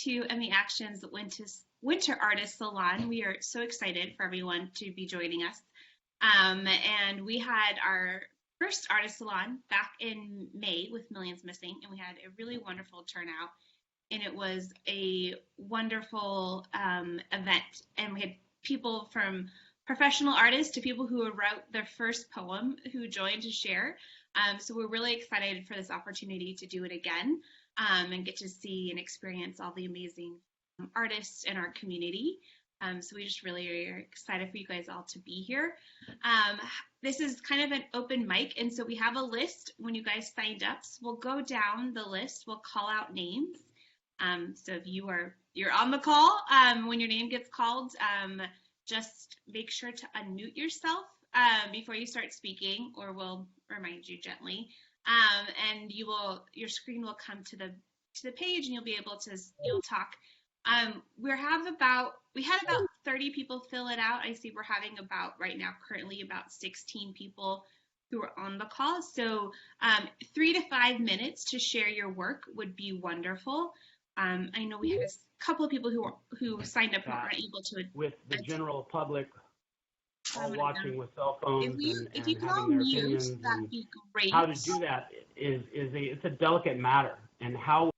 to Emmy Action's Winter Artist Salon. We are so excited for everyone to be joining us. And we had our first artist salon back in May with Millions Missing, and we had a really wonderful turnout. And it was a wonderful event. And we had people from professional artists to people who wrote their first poem who joined to share. So we're really excited for this opportunity to do it again and get to see and experience all the amazing artists in our community. So we just really are excited for you guys all to be here. This is kind of an open mic, and so we have a list when you guys signed up. So we'll go down the list, we'll call out names. So if you're on the call, when your name gets called, just make sure to unmute yourself before you start speaking, or we'll remind you gently. And your screen will come to the page, and you'll be able to talk. We had about 30 people fill it out. I see we're having right now currently about 16 people who are on the call. So 3 to 5 minutes to share your work would be wonderful. I know we had a couple of people who signed up who aren't able to. With the general public all watching with cell phones if you and could all having their mute, opinions, that'd be great. how to do that it's a delicate matter, and how.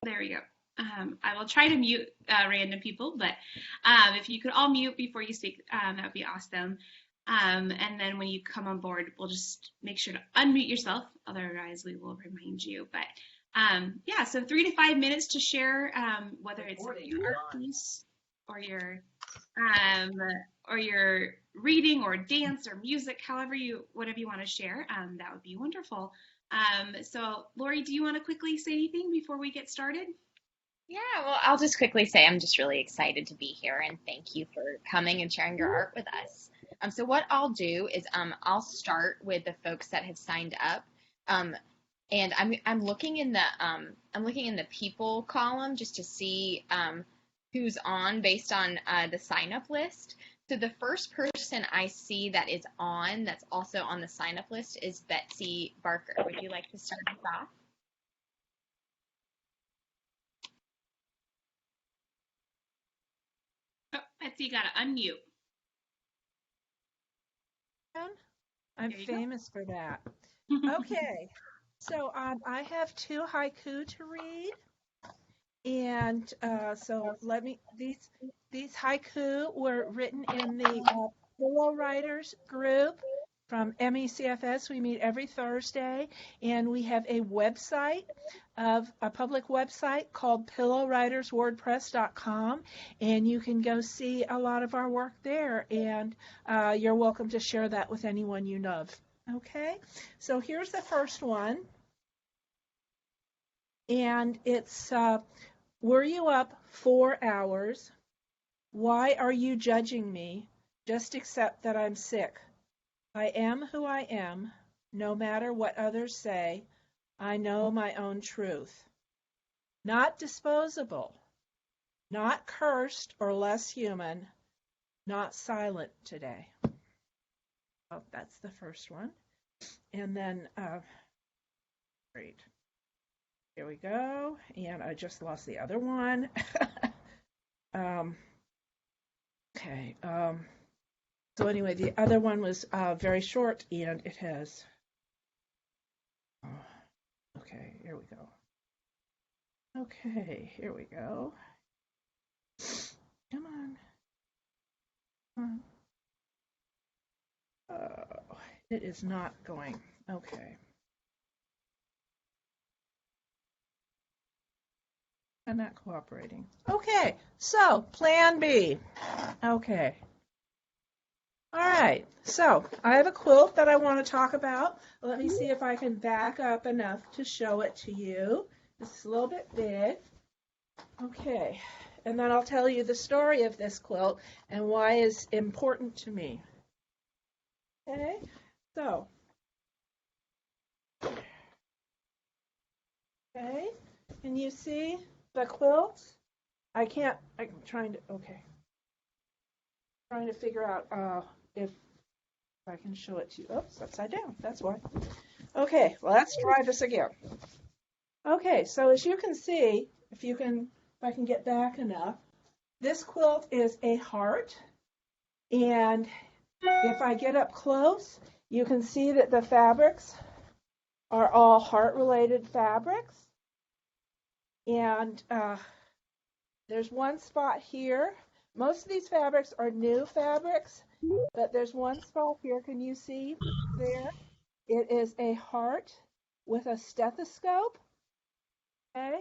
There we go. I will try to mute random people, but if you could all mute before you speak, that would be awesome. And then when you come on board, we'll just make sure to unmute yourself. Otherwise, we will remind you. But yeah, so 3 to 5 minutes to share, whether it's your art piece or your reading or dance or music, whatever you want to share, that would be wonderful. So Laurie, do you want to quickly say anything before we get started? Yeah, well, I'll just quickly say I'm just really excited to be here, and thank you for coming and sharing your art with us. So what I'll do is I'll start with the folks that have signed up, and I'm looking in the people column just to see who's on based on the sign up list. So the first person I see that's also on the sign up list is Betsy Barker. Would you like to start us off? Oh, Betsy, you got to unmute. I'm famous for that. Okay, so I have 2 haiku to read, and so these haiku were written in the Pillow Writers group from MECFS. We meet every Thursday, and we have a website, a public website called pillowwriterswordpress.com, and you can go see a lot of our work there, and you're welcome to share that with anyone you love. Okay, so here's the first one, and it's, were you up 4 hours? Why are you judging me? Just accept that I'm sick. I am who I am, no matter what others say. I know my own truth. Not disposable, not cursed or less human, not silent today. Oh, that's the first one. And then, great. Here we go. And I just lost the other one. Okay. So anyway, the other one was very short, and it has. Okay, here we go. Okay, here we go. Come on. Oh, it is not going. Okay. I'm not cooperating. Okay, so plan B. Okay. All right, so I have a quilt that I want to talk about. Let me see if I can back up enough to show it to you. It's a little bit big. Okay, and then I'll tell you the story of this quilt and why it's important to me. Okay, so. Okay, can you see the quilt? I'm trying to figure out if I can show it to you. Oops, upside down, that's why. Okay, well, let's try this again. Okay, so as you can see, if you can if I can get back enough. This quilt is a heart, and if I get up close, you can see that the fabrics are all heart-related fabrics. And there's one spot here. Most of these fabrics are new fabrics, but there's one spot here. Can you see there? It is a heart with a stethoscope. Okay.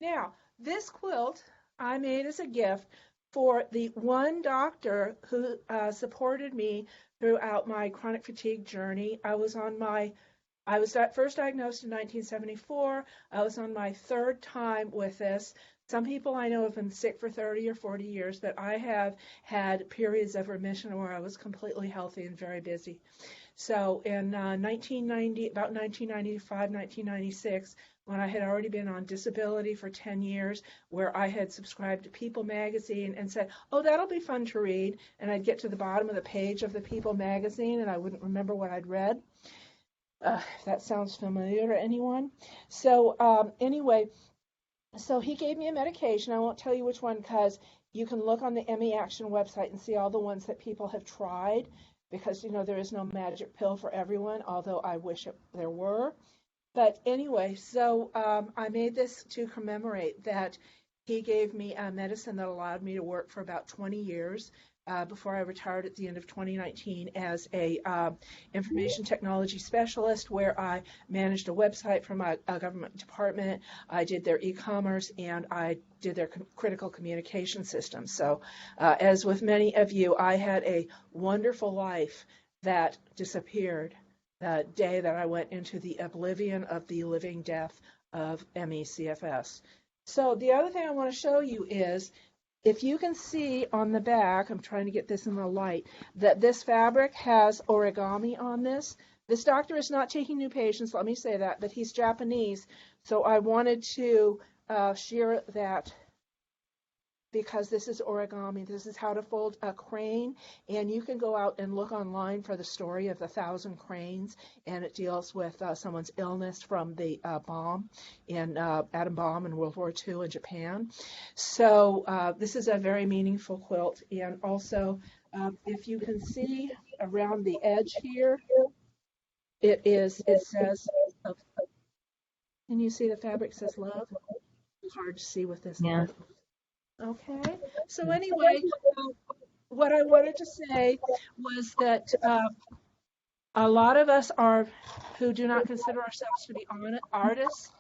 Now, this quilt I made as a gift for the one doctor who supported me throughout my chronic fatigue journey. I was first diagnosed in 1974. I was on my third time with this. Some people I know have been sick for 30 or 40 years, but I have had periods of remission where I was completely healthy and very busy. So in 1995, 1996, when I had already been on disability for 10 years, where I had subscribed to People magazine and said, oh, that'll be fun to read, and I'd get to the bottom of the page of the People magazine and I wouldn't remember what I'd read. If that sounds familiar to anyone. So anyway, so he gave me a medication. I won't tell you which one because you can look on the ME Action website and see all the ones that people have tried, because there is no magic pill for everyone, although I wish there were. But anyway, so I made this to commemorate that he gave me a medicine that allowed me to work for about 20 years before I retired at the end of 2019 as a information technology specialist, where I managed a website from a government department. I did their e-commerce, and I did their critical communication system. So as with many of you, I had a wonderful life that disappeared the day that I went into the oblivion of the living death of ME/CFS. So the other thing I want to show you is, if you can see on the back, I'm trying to get this in the light, that this fabric has origami on this. This doctor is not taking new patients, let me say that, but he's Japanese, so I wanted to share that because this is origami. This is how to fold a crane, and you can go out and look online for the story of the 1,000 cranes, and it deals with someone's illness from the atom bomb in World War II in Japan. So this is a very meaningful quilt, and also if you can see around the edge here, it says, can you see the fabric says love? It's hard to see with this light. Okay, so anyway, what I wanted to say was that a lot of us who do not consider ourselves to be artists.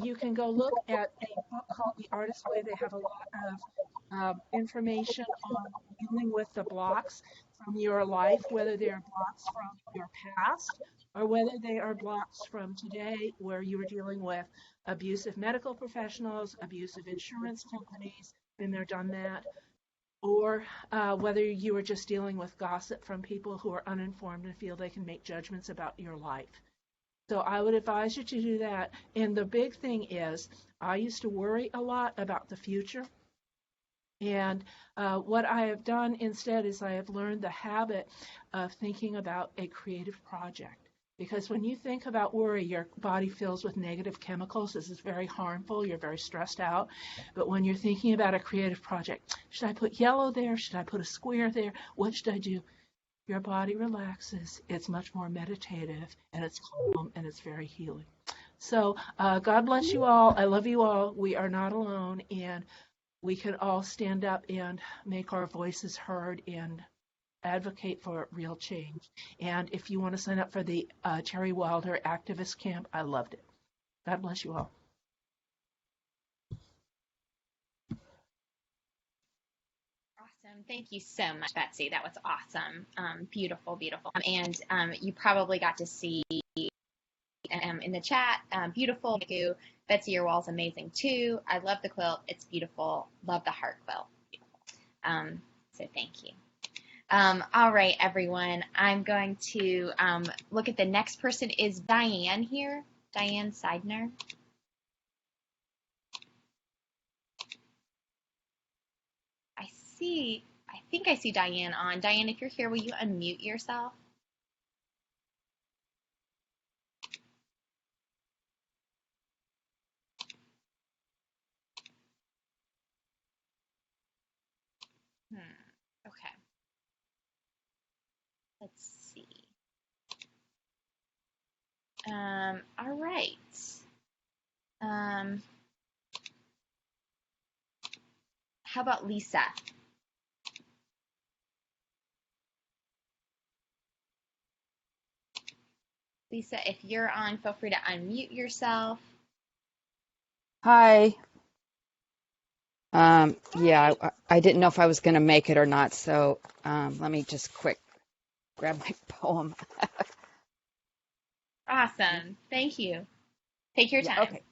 You can go look at a book called The Artist's Way. They have a lot of information on dealing with the blocks from your life, whether they are blocks from your past or whether they are blocks from today, where you are dealing with abusive medical professionals, abusive insurance companies, been there, done that, or whether you are just dealing with gossip from people who are uninformed and feel they can make judgments about your life. So I would advise you to do that. And the big thing is, I used to worry a lot about the future. And what I have done instead is I have learned the habit of thinking about a creative project. Because when you think about worry, your body fills with negative chemicals. This is very harmful. You're very stressed out. But when you're thinking about a creative project, should I put yellow there? Should I put a square there? What should I do? Your body relaxes. It's much more meditative, and it's calm, and it's very healing. So God bless you all. I love you all. We are not alone, and we can all stand up and make our voices heard and advocate for real change. And if you want to sign up for the Terry Wilder Activist Camp, I loved it. God bless you all. Awesome. Thank you so much, Betsy. That was awesome. Beautiful, beautiful. And you probably got to see in the chat, beautiful. Thank you. Betsy, your wall's amazing too. I love the quilt. It's beautiful. Love the heart quilt. Beautiful. So thank you. All right, everyone. I'm going to look at the next person. Is Diane here? Diane Seidner. I think I see Diane on. Diane, if you're here, will you unmute yourself? Okay. Let's see. All right. How about Lisa? Lisa, if you're on, feel free to unmute yourself. Hi. Yeah, I didn't know if I was going to make it or not, so let me just quick grab my poem. Awesome. Thank you. Take your Yeah, time. okay.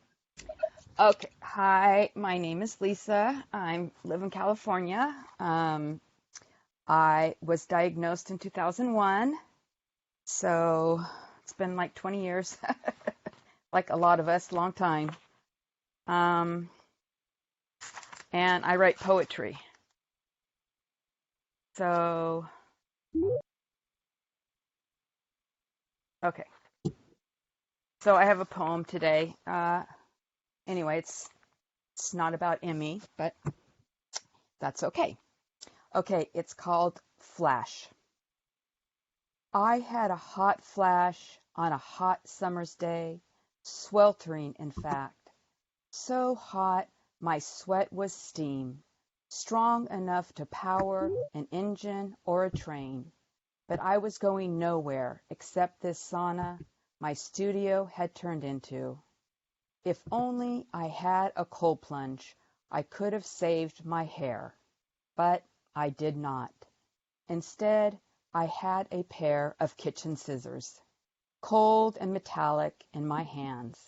Okay. Hi, my name is Lisa. I live in California. I was diagnosed in 2001, so it's been like 20 years, like a lot of us, long time. And I write poetry. So, okay. So I have a poem today. Anyway, it's not about Emmy, but that's okay. Okay, it's called Flash. I had a hot flash on a hot summer's day, sweltering in fact, so hot my sweat was steam, strong enough to power an engine or a train. But I was going nowhere except this sauna my studio had turned into. If only I had a cold plunge, I could have saved my hair. But I did not. Instead, I had a pair of kitchen scissors, cold and metallic in my hands,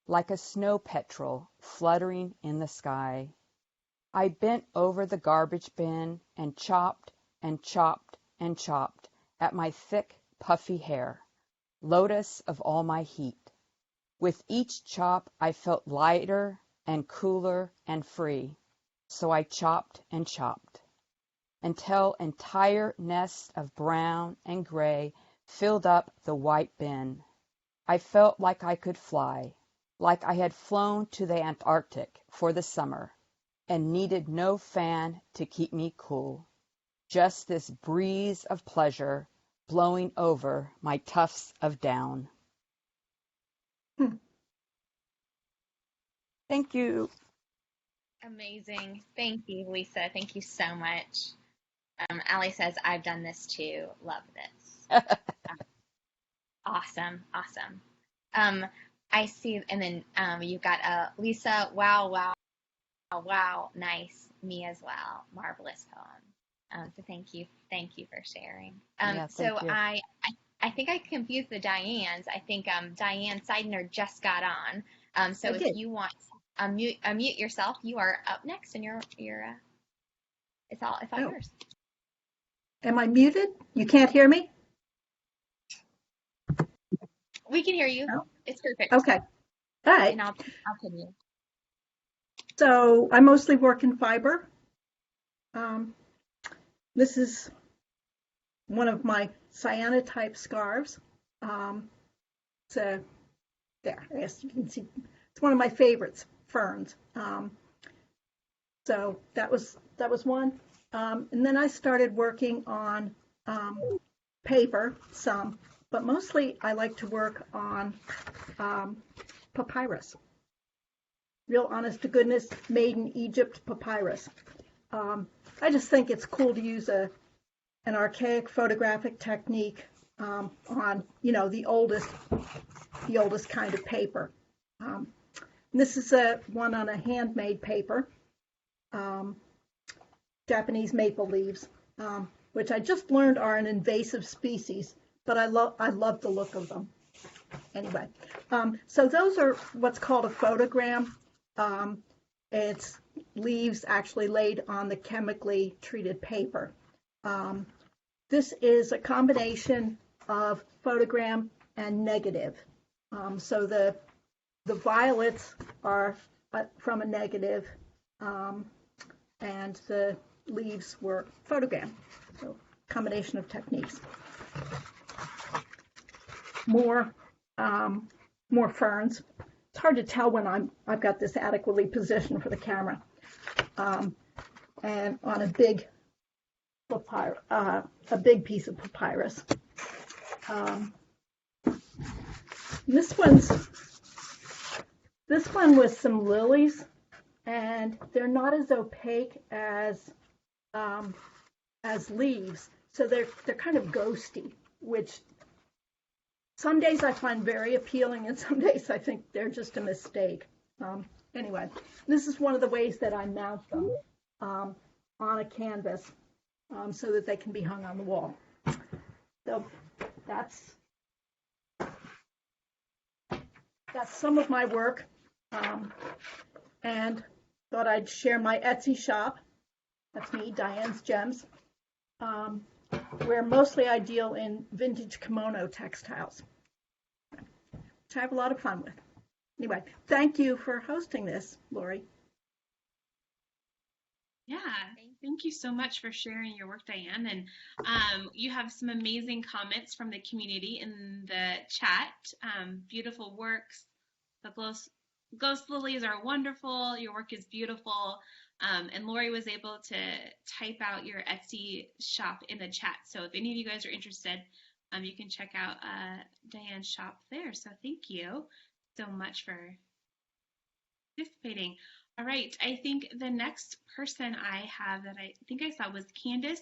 like a snow petrel fluttering in the sky. I bent over the garbage bin and chopped and chopped and chopped at my thick, puffy hair, lotus of all my heat. With each chop I felt lighter and cooler and free, so I chopped and chopped, until entire nests of brown and gray filled up the white bin. I felt like I could fly, like I had flown to the Antarctic for the summer, and needed no fan to keep me cool, just this breeze of pleasure blowing over my tufts of down. Thank you. Amazing. Thank you, Lisa. Thank you so much. Allie says, I've done this too. Love this. Awesome. Awesome. I see, and then you've got Lisa, wow, wow, wow, nice. Me as well. Marvelous poem. So thank you for sharing. Yeah, So thank you. I think I confused the Dianes. I think Diane Seidner just got on. So if you want to unmute yourself, you are up next, and you're it's all yours. Am I muted? You can't hear me? We can hear you. No? It's perfect. Okay. All right. And I'll continue. So I mostly work in fiber. This is one of my cyanotype scarves. So there, I guess you can see it's one of my favorites, ferns. So that was one. And then I started working on paper some, but mostly I like to work on papyrus. Real honest to goodness, made in Egypt papyrus. I just think it's cool to use an archaic photographic technique on, the oldest kind of paper. This is one on a handmade paper, Japanese maple leaves, which I just learned are an invasive species, but I love the look of them. Anyway, so those are what's called a photogram. It's leaves actually laid on the chemically treated paper. This is a combination of photogram and negative. So the violets are from a negative, and the leaves were photogram. So combination of techniques. More ferns. It's hard to tell when I've got this adequately positioned for the camera. And on a big a big piece of papyrus. This one was some lilies, and they're not as opaque as leaves, so they're kind of ghosty, which some days I find very appealing, and some days I think they're just a mistake. Anyway, this is one of the ways that I mount them on a canvas so that they can be hung on the wall. So that's some of my work, and thought I'd share my Etsy shop. That's me, Diane's Gems, where mostly I deal in vintage kimono textiles, which I have a lot of fun with. Anyway, thank you for hosting this, Laurie. Yeah, thank you so much for sharing your work, Diane. And you have some amazing comments from the community in the chat. Beautiful works. The ghost lilies are wonderful. Your work is beautiful. And Laurie was able to type out your Etsy shop in the chat. So if any of you guys are interested, you can check out Diane's shop there. So thank you so much for participating. All right, I think the next person I have that I think I saw was Candace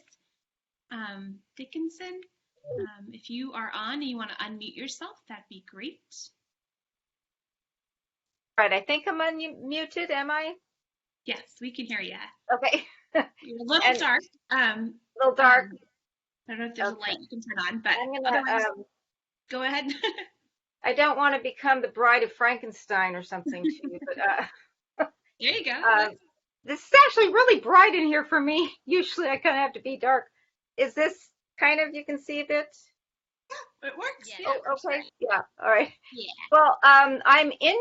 Dickinson. If you are on and you want to unmute yourself, that'd be great. Right, I think I'm unmuted, am I? Yes, we can hear you. Okay. You're a little dark. A little dark. I don't know if there's a light you can turn on, but I'm gonna, otherwise, go ahead. I don't want to become the bride of Frankenstein or something too, but there you go. this is actually really bright in here for me. Usually I kind of have to be dark. Is this kind of, you can see a bit? Yeah, it works. Yeah, Oh, okay. right. Yeah. All right. Yeah. Well, I'm in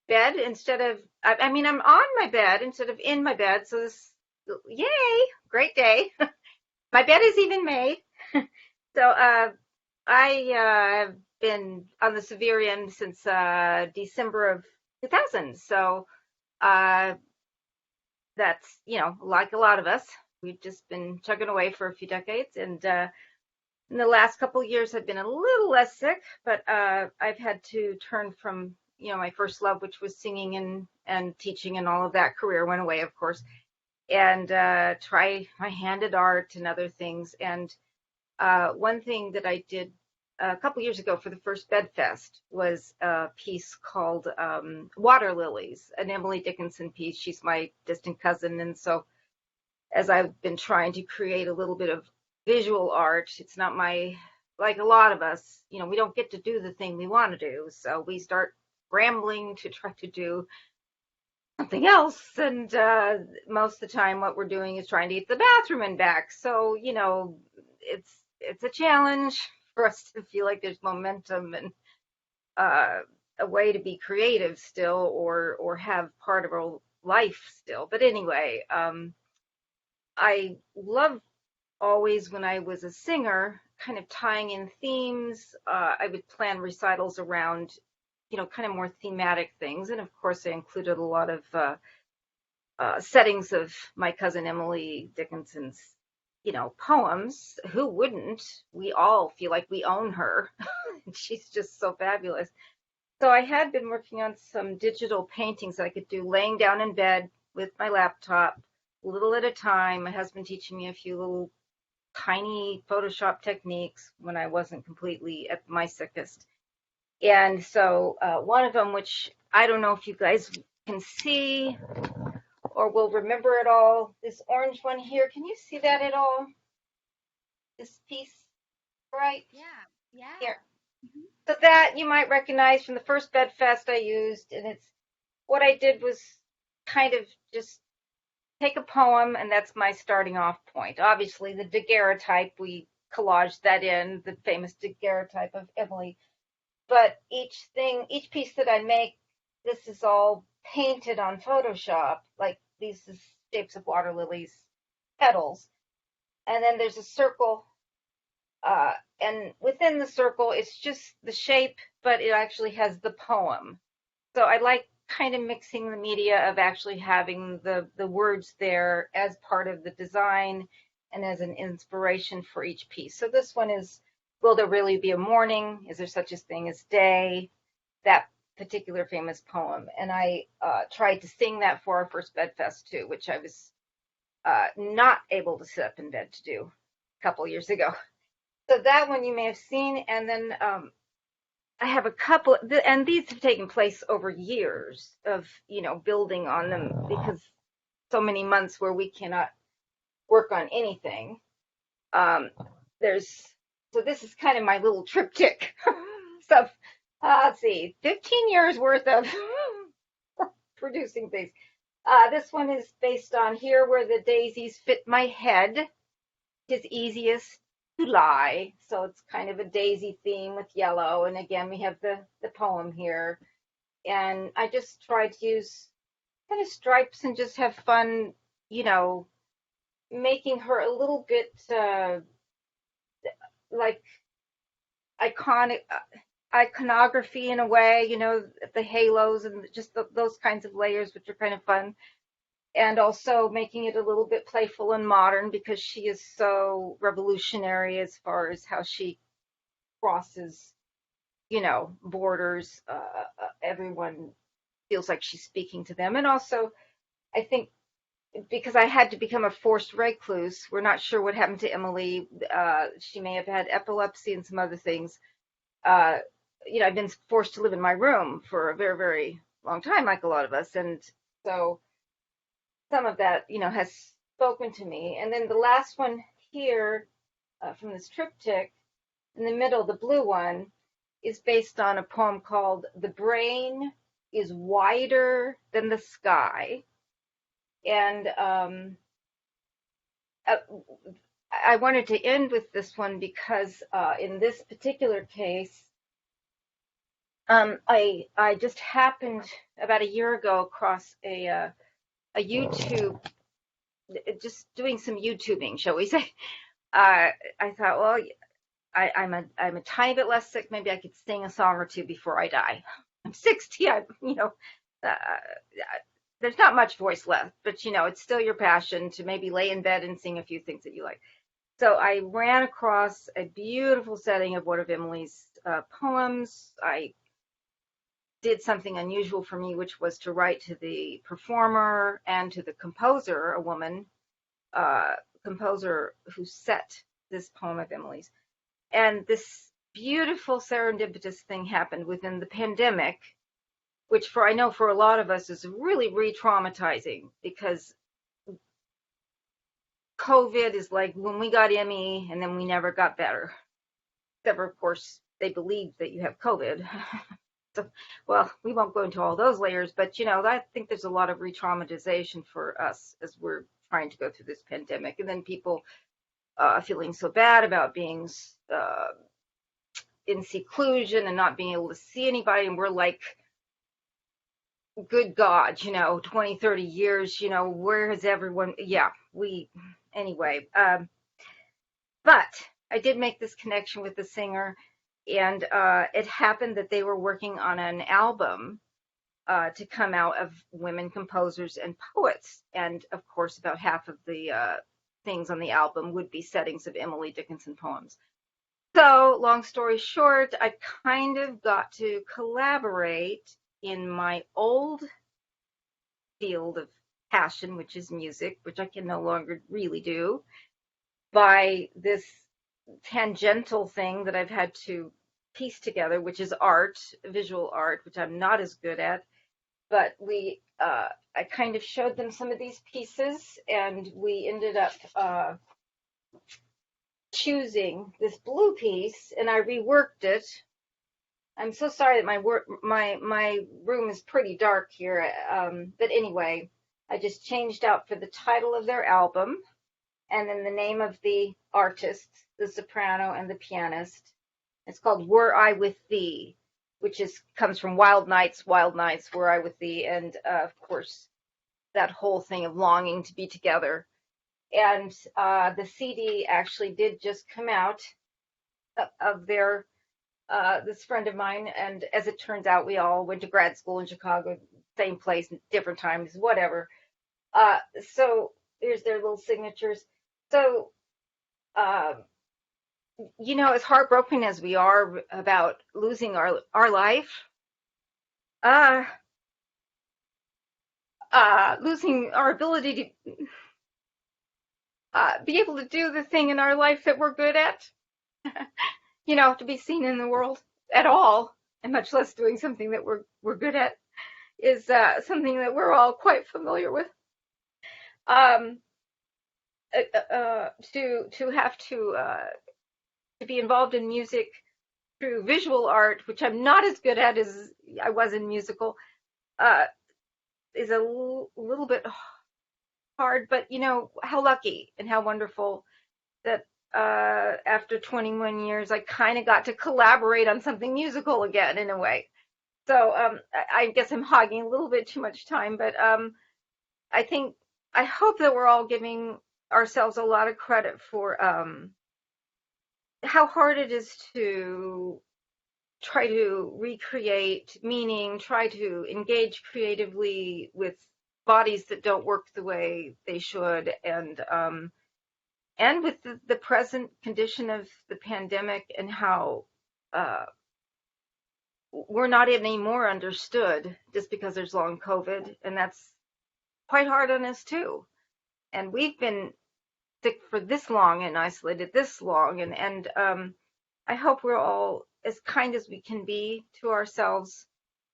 bed instead of, I mean, I'm on my bed instead of in my bed. So this, yay, great day. My bed is even made. So I have been on the severe end since December of 2000. So that's, you know, like a lot of us, we've just been chugging away for a few decades. And in the last couple of years, I've been a little less sick, but I've had to turn from, you know, my first love, which was singing and teaching, and all of that career went away, of course, and try my hand at art and other things. And one thing that I did a couple years ago for the first Bed Fest was a piece called Water Lilies, an Emily Dickinson piece. She's my distant cousin. And so as I've been trying to create a little bit of visual art, it's not like a lot of us, you know, we don't get to do the thing we want to do. So we start scrambling to try to do something else. And most of the time what we're doing is trying to get the bathroom and back. So, you know, it's a challenge for us to feel like there's momentum and a way to be creative still, or have part of our life still. But anyway, I love always, when I was a singer, kind of tying in themes. I would plan recitals around, you know, kind of more thematic things. And of course, I included a lot of settings of my cousin Emily Dickinson's, you know, poems. Who wouldn't? We all feel like we own her. She's just so fabulous. So I had been working on some digital paintings I could do laying down in bed with my laptop, a little at a time. My husband teaching me a few little tiny Photoshop techniques when I wasn't completely at my sickest. And so one of them, which I don't know if you guys can see or will remember it all, this orange one here, can you see that at all? This piece, right? Yeah. Here. So that you might recognize from the first Bed Fest I used, and it's what I did was kind of just take a poem, and that's my starting off point. Obviously, the daguerreotype, we collaged that in, the famous daguerreotype of Emily. But each piece that I make, this is all painted on Photoshop, like these is shapes of water lilies, petals. And then there's a circle, and within the circle, it's just the shape, but it actually has the poem. So I like kind of mixing the media of actually having the words there as part of the design, and as an inspiration for each piece. So this one is, will there really be a morning? Is there such a thing as day? That particular famous poem. And I tried to sing that for our first Bedfest too, which I was not able to sit up in bed to do a couple years ago. So that one you may have seen. And then I have a couple, and these have taken place over years of, building on them, because so many months where we cannot work on anything. So this is kind of my little triptych. So let's see, 15 years worth of producing things. This one is based on Here Where the Daisies Fit My Head, 'Tis Easiest to Lie. So it's kind of a daisy theme with yellow. And again, we have the poem here. And I just tried to use kind of stripes and just have fun, making her a little bit like iconography in a way, the halos and just those kinds of layers, which are kind of fun. And also making it a little bit playful and modern, because she is so revolutionary as far as how she crosses, borders. Everyone feels like she's speaking to them. And also, I think, because I had to become a forced recluse, we're not sure what happened to Emily. She may have had epilepsy and some other things. I've been forced to live in my room for a very, very long time, like a lot of us. And so some of that, has spoken to me. And then the last one here from this triptych, in the middle, the blue one, is based on a poem called The Brain is Wider Than the Sky. And I wanted to end with this one because in this particular case, I just happened about a year ago across a YouTube, just doing some YouTubing, shall we say. I thought, well, I'm a tiny bit less sick. Maybe I could sing a song or two before I die. I'm 60. There's not much voice left, but it's still your passion to maybe lay in bed and sing a few things that you like. So I ran across a beautiful setting of one of Emily's poems. I did something unusual for me, which was to write to the performer and to the composer, a woman composer who set this poem of Emily's. And this beautiful serendipitous thing happened within the pandemic, which I know for a lot of us is really re-traumatizing, because COVID is like when we got Emmy and then we never got better. Except for, of course, they believe that you have COVID. So, well, we won't go into all those layers, but I think there's a lot of re-traumatization for us as we're trying to go through this pandemic. And then people feeling so bad about being in seclusion and not being able to see anybody. And we're like, good God, 20, 30 years, where has everyone? Yeah, anyway. But I did make this connection with the singer, and it happened that they were working on an album to come out of women composers and poets. And of course, about half of the things on the album would be settings of Emily Dickinson poems. So long story short, I kind of got to collaborate in my old field of passion, which is music, which I can no longer really do, by this tangential thing that I've had to piece together, which is art, visual art, which I'm not as good at. But I kind of showed them some of these pieces, and we ended up choosing this blue piece, and I reworked it. I'm so sorry that my room is pretty dark here, but anyway, I just changed out for the title of their album, and then the name of the artist, the soprano and the pianist. It's called Were I With Thee, which comes from Wild Nights, Were I With Thee, and of course, that whole thing of longing to be together. And the CD actually did just come out of their this friend of mine, and as it turns out, we all went to grad school in Chicago, same place, different times, whatever. So here's their little signatures. So, as heartbroken as we are about losing our life, uh, losing our ability to be able to do the thing in our life that we're good at, to be seen in the world at all, and much less doing something that we're good at, is something that we're all quite familiar with. Um, to have to be involved in music through visual art, which I'm not as good at as I was in musical, is a little bit hard. But how lucky and how wonderful that after 21 years, I kind of got to collaborate on something musical again in a way. So I guess I'm hogging a little bit too much time, but I hope that we're all giving ourselves a lot of credit for how hard it is to try to recreate meaning, try to engage creatively with bodies that don't work the way they should, and with the present condition of the pandemic and how we're not any more understood just because there's long COVID, and that's quite hard on us too. And we've been sick for this long and isolated this long, and I hope we're all as kind as we can be to ourselves,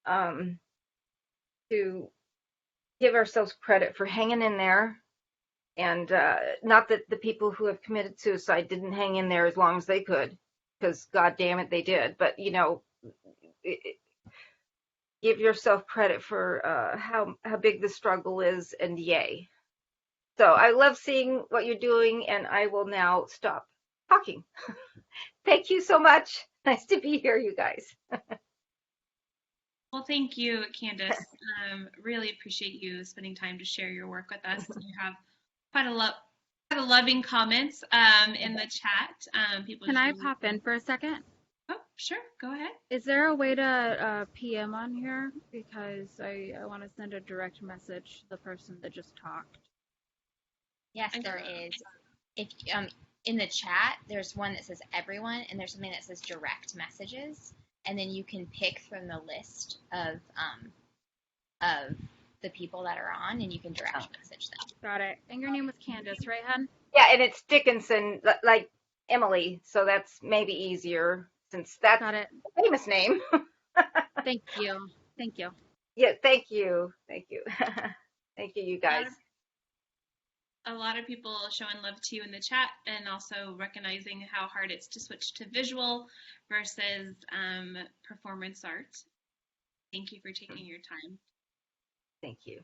to give ourselves credit for hanging in there. And not that the people who have committed suicide didn't hang in there as long as they could, because God damn it, they did. But give yourself credit for how big the struggle is, and yay. So I love seeing what you're doing, and I will now stop talking. Thank you so much. Nice to be here, you guys. Well, thank you, Candace. Really appreciate you spending time to share your work with us. You have quite a loving comments in the chat. Can I pop in for a second? Oh, sure. Go ahead. Is there a way to PM on here? Because I want to send a direct message to the person that just talked. Yes, there is. If in the chat, there's one that says everyone, and there's something that says direct messages, and then you can pick from the list of the people that are on, and you can direct message them. Got it. And your name was Candace, right, hon? Yeah, and it's Dickinson, like Emily, so that's maybe easier since that's Got it. a famous name. Thank you. Thank you. Yeah, thank you. Thank you. Thank you, you guys. A lot of people showing love to you in the chat, and also recognizing how hard it's to switch to visual versus performance art. Thank you for taking your time. Thank you.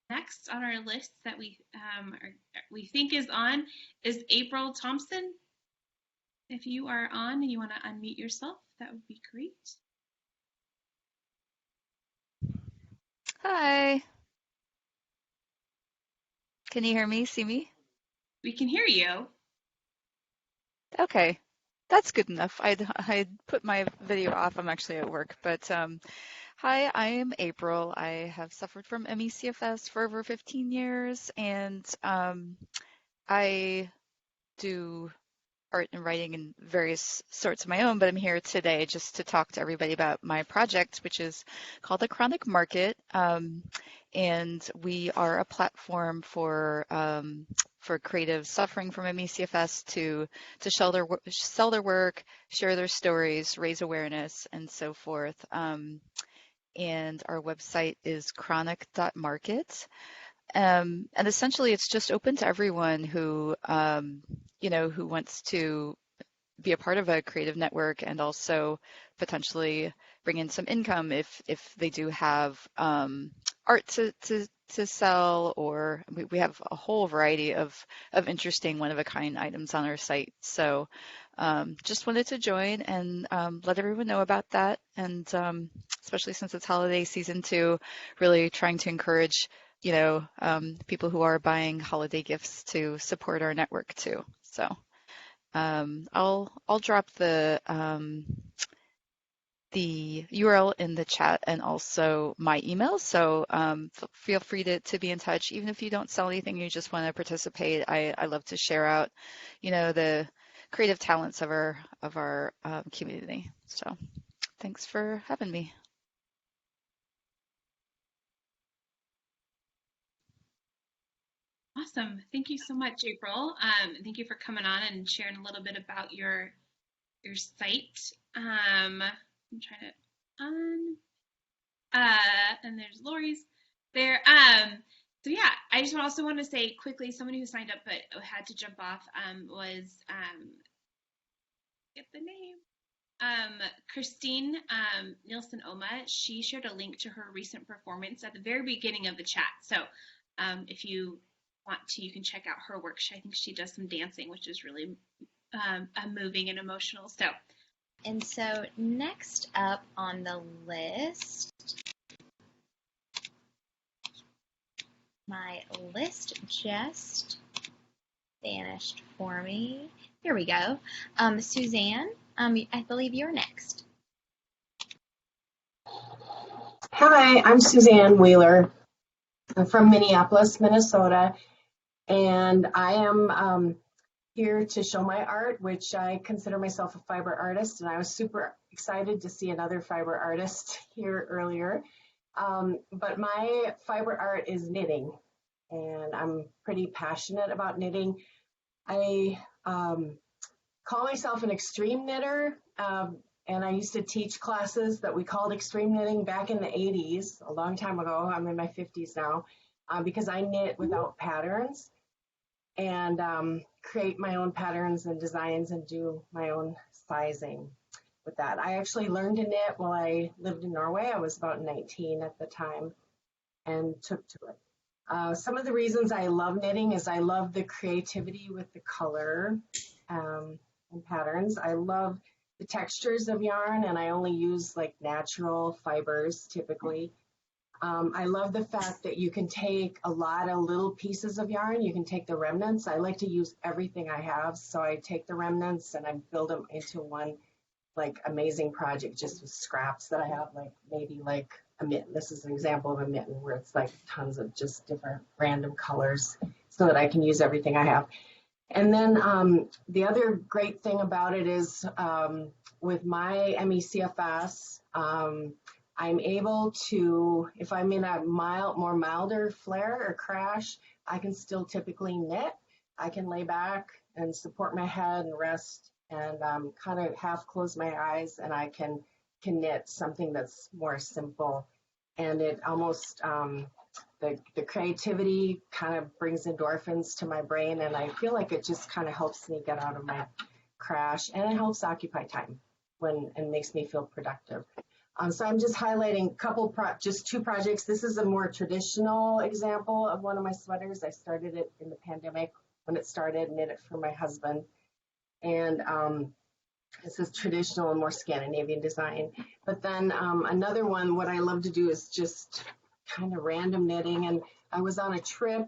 Next on our list that we think is on is April Thompson. If you are on and you want to unmute yourself, that would be great. Hi. Can you hear me, see me? We can hear you. Okay, that's good enough. I'd put my video off. I'm actually at work, but hi, I am April. I have suffered from ME/CFS for over 15 years, and I do art and writing in various sorts of my own, but I'm here today just to talk to everybody about my project, which is called the Chronic Market. And we are a platform for creatives suffering from ME/CFS to sell their work, share their stories, raise awareness, and so forth. And our website is chronic.market. And essentially, it's just open to everyone who who wants to be a part of a creative network and also potentially bring in some income if they do have art to sell, or we have a whole variety of interesting one-of-a-kind items on our site. So just wanted to join and let everyone know about that, and especially since it's holiday season too, really trying to encourage people who are buying holiday gifts to support our network too. So I'll drop the the URL in the chat and also my email. So feel free to be in touch. Even if you don't sell anything, you just want to participate. I love to share out, the creative talents of our community. So thanks for having me. Awesome. Thank you so much, April. Thank you for coming on and sharing a little bit about your site. I'm trying to and there's Laurie's there. So yeah, I just also want to say quickly, somebody who signed up but had to jump off was get the name. Christine Nielsen Oma. She shared a link to her recent performance at the very beginning of the chat. So if you want to, you can check out her work. I think she does some dancing, which is really moving and emotional. And so next up on the list, my list just vanished for me. Here we go. Suzanne, I believe you're next. Hi, I'm Suzanne Wheeler. I'm from Minneapolis, Minnesota, and I am here to show my art, which I consider myself a fiber artist, and I was super excited to see another fiber artist here earlier. But my fiber art is knitting, and I'm pretty passionate about knitting. I call myself an extreme knitter, and I used to teach classes that we called extreme knitting back in the 80s, a long time ago. I'm in my 50s now, because I knit without patterns and create my own patterns and designs and do my own sizing with that. I actually learned to knit while I lived in Norway. I was about 19 at the time and took to it. Some of the reasons I love knitting is I love the creativity with the color and patterns. I love the textures of yarn, and I only use like natural fibers typically. I love the fact that you can take a lot of little pieces of yarn. You can take the remnants. I like to use everything I have, so I take the remnants and I build them into one like amazing project just with scraps that I have, like maybe like a mitten. This is an example of a mitten where it's like tons of just different random colors so that I can use everything I have. And then the other great thing about it is with my ME-CFS, I'm able to, if I'm in a more milder flare or crash, I can still typically knit. I can lay back and support my head and rest and kind of half close my eyes, and I can knit something that's more simple. And it almost, the creativity kind of brings endorphins to my brain, and I feel like it just kind of helps me get out of my crash, and it helps occupy time and makes me feel productive. So I'm just highlighting just two projects. This is a more traditional example of one of my sweaters. I started it in the pandemic when it started, knit it for my husband. And this is traditional and more Scandinavian design. But then another one, what I love to do is just kind of random knitting. And I was on a trip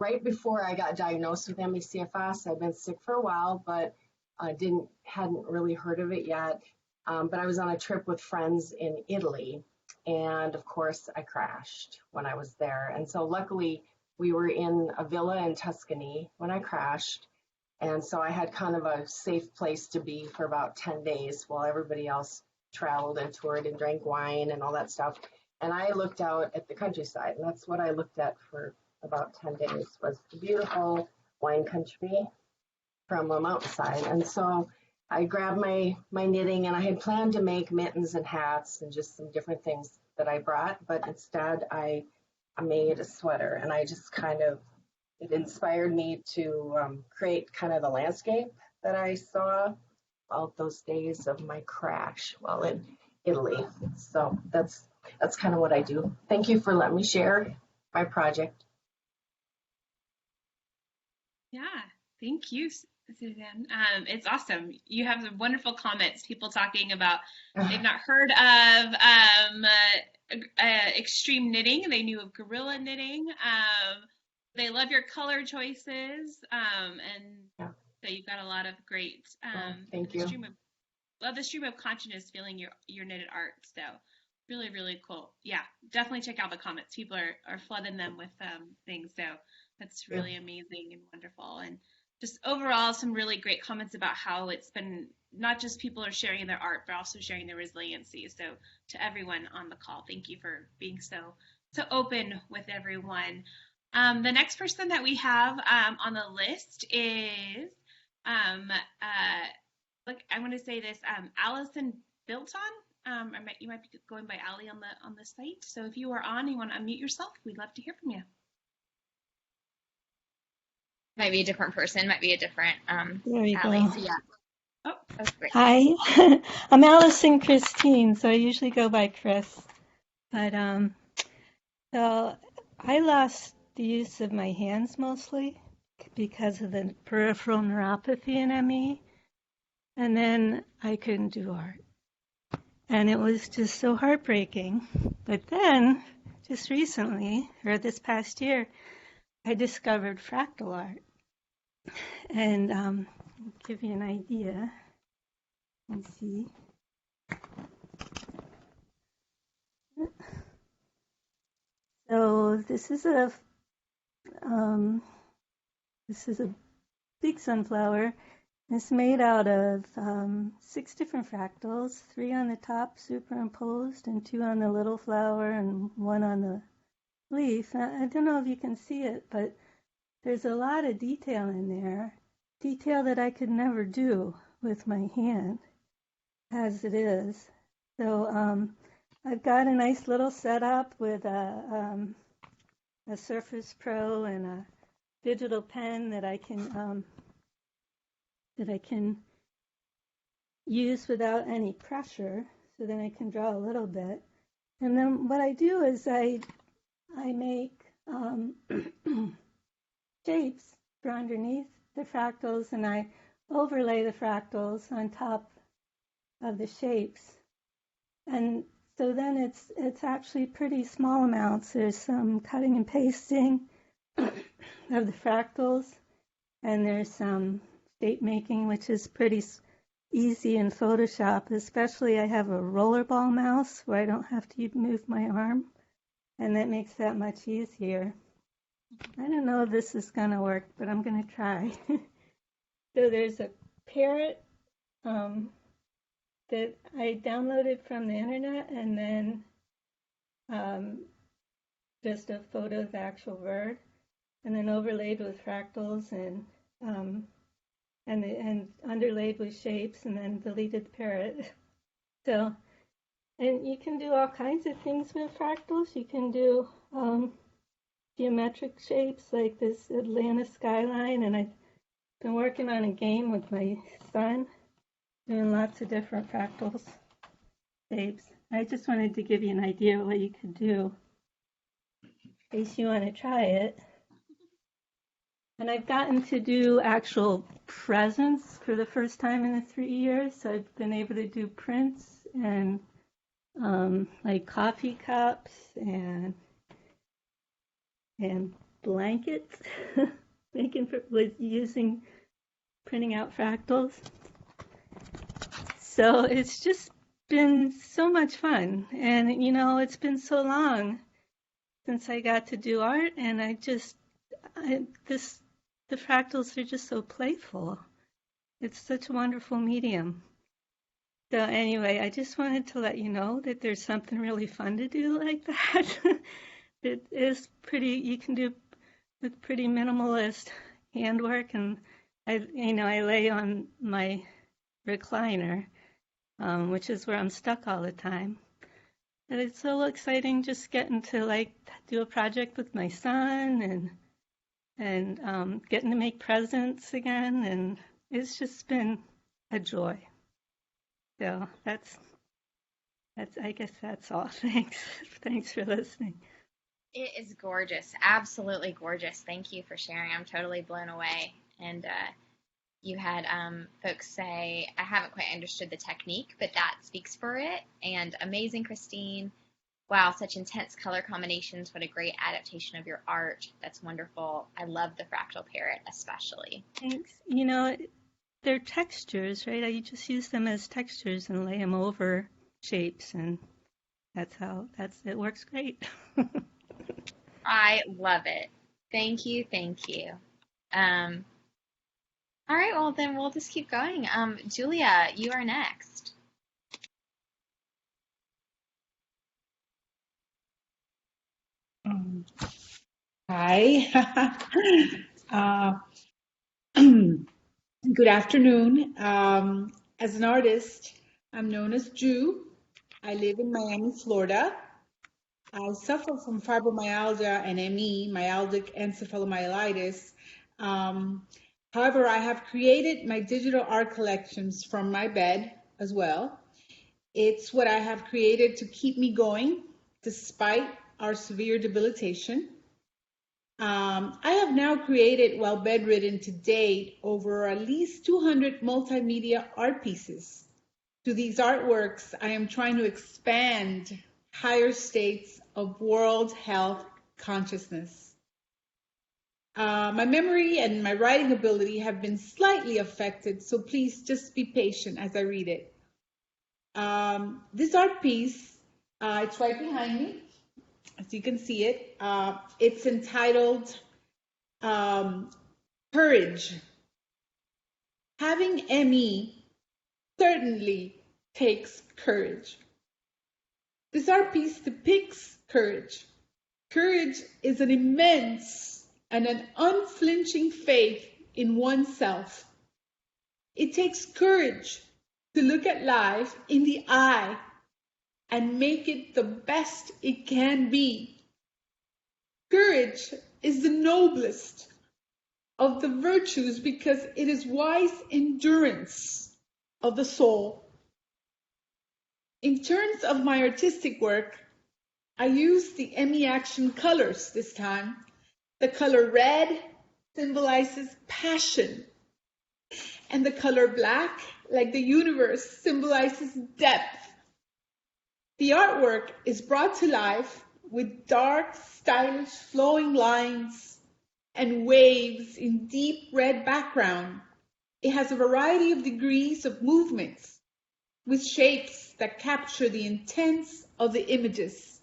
right before I got diagnosed with ME-CFS. I've been sick for a while, but hadn't really heard of it yet. But I was on a trip with friends in Italy, and of course I crashed when I was there. And so luckily we were in a villa in Tuscany when I crashed. And so I had kind of a safe place to be for about 10 days while everybody else traveled and toured and drank wine and all that stuff. And I looked out at the countryside, and that's what I looked at for about 10 days, was the beautiful wine country from a mountainside. And so I grabbed my knitting, and I had planned to make mittens and hats and just some different things that I brought, but instead I made a sweater, and I just it inspired me to create kind of the landscape that I saw all those days of my crash while in Italy. So that's kind of what I do. Thank you for letting me share my project. Yeah, thank you, Suzanne. It's awesome. You have some wonderful comments, people talking about they've not heard of extreme knitting. They knew of guerrilla knitting. They love your color choices. And so you've got a lot of great thank you. love the stream of consciousness feeling your knitted art. So really, really cool. Yeah, definitely check out the comments. People are flooding them with things. So that's really amazing and wonderful. And just overall, some really great comments about how it's been not just people are sharing their art, but also sharing their resiliency. So to everyone on the call, thank you for being so open with everyone. The next person that we have on the list is, look, I want to say this, Allison Bilton. You might be going by Allie on the site. So if you are on, you want to unmute yourself, we'd love to hear from you. Might be a different person, might be a different There we Allie. go. So yeah. Oh, that's great. Hi, I'm Allison Christine, so I usually go by Chris. But so I lost the use of my hands mostly because of the peripheral neuropathy in ME, and then I couldn't do art. And it was just so heartbreaking. But then, just recently, or this past year, I discovered fractal art. And I'll give you an idea. Let's see. So this is a big sunflower. It's made out of 6 different fractals, 3 on the top superimposed and 2 on the little flower and 1 on the leaf. I don't know if you can see it, but there's a lot of detail in there, detail that I could never do with my hand as it is. So I've got a nice little setup with a Surface Pro and a digital pen that I can use without any pressure, so then I can draw a little bit. And then what I do is I make shapes for underneath the fractals, and I overlay the fractals on top of the shapes. And so then it's actually pretty small amounts. There's some cutting and pasting of the fractals, and there's some shape making, which is pretty easy in Photoshop. Especially I have a rollerball mouse where I don't have to move my arm, and that makes that much easier. I don't know if this is going to work, but I'm going to try. So there's a parrot that I downloaded from the internet, and then just a photo of the actual bird, and then overlaid with fractals and underlaid with shapes, and then deleted the parrot. So, and you can do all kinds of things with fractals. You can do geometric shapes like this Atlanta skyline, and I've been working on a game with my son, doing lots of different fractals shapes. I just wanted to give you an idea of what you could do in case you want to try it. And I've gotten to do actual presents for the first time in the 3 years. So I've been able to do prints and like coffee cups and blankets, printing out fractals. So it's just been so much fun. And, you know, it's been so long since I got to do art, and the fractals are just so playful. It's such a wonderful medium. So anyway, I just wanted to let you know that there's something really fun to do like that. It is you can do with pretty minimalist handwork, and I lay on my recliner, which is where I'm stuck all the time. And it's so exciting just getting to like do a project with my son and getting to make presents again, and it's just been a joy. So I guess that's all. Thanks for listening. It is gorgeous, absolutely gorgeous. Thank you for sharing. I'm totally blown away. And you had folks say, I haven't quite understood the technique, but that speaks for it. And amazing, Christine. Wow, such intense color combinations. What a great adaptation of your art. That's wonderful. I love the fractal parrot especially. Thanks. You know, they're textures, right? I just use them as textures and lay them over shapes, and it works great. I love it. Thank you, thank you. All right, well then we'll just keep going. Julia, you are next. Hi. Good afternoon. As an artist, I'm known as Ju. I live in Miami, Florida. I suffer from fibromyalgia and ME, myalgic encephalomyelitis. However, I have created my digital art collections from my bed as well. It's what I have created to keep me going despite our severe debilitation. I have now created, while bedridden to date, over at least 200 multimedia art pieces. Through these artworks, I am trying to expand higher states of world health consciousness. My memory and my writing ability have been slightly affected, so please just be patient as I read it. This art piece, it's right behind me, as you can see it. It's entitled Courage. Having ME certainly takes courage. This art piece depicts courage. Courage is an immense and an unflinching faith in oneself. It takes courage to look at life in the eye and make it the best it can be. Courage is the noblest of the virtues because it is wise endurance of the soul. In terms of my artistic work, I used the ME Action colors this time. The color red symbolizes passion, and the color black, like the universe, symbolizes depth. The artwork is brought to life with dark, stylish, flowing lines and waves in deep red background. It has a variety of degrees of movements with shapes that capture the intents of the images.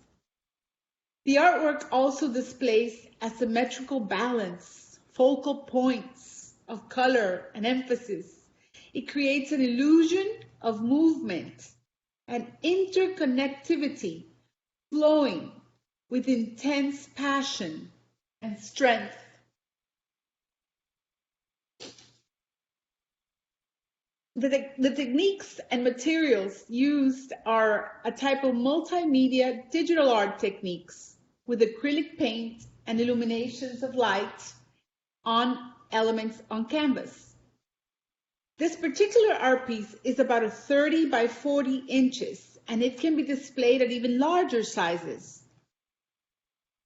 The artwork also displays asymmetrical balance, focal points of color and emphasis. It creates an illusion of movement and interconnectivity flowing with intense passion and strength. The techniques and materials used are a type of multimedia digital art techniques with acrylic paint and illuminations of light on elements on canvas. This particular art piece is about 30 by 40 inches, and it can be displayed at even larger sizes.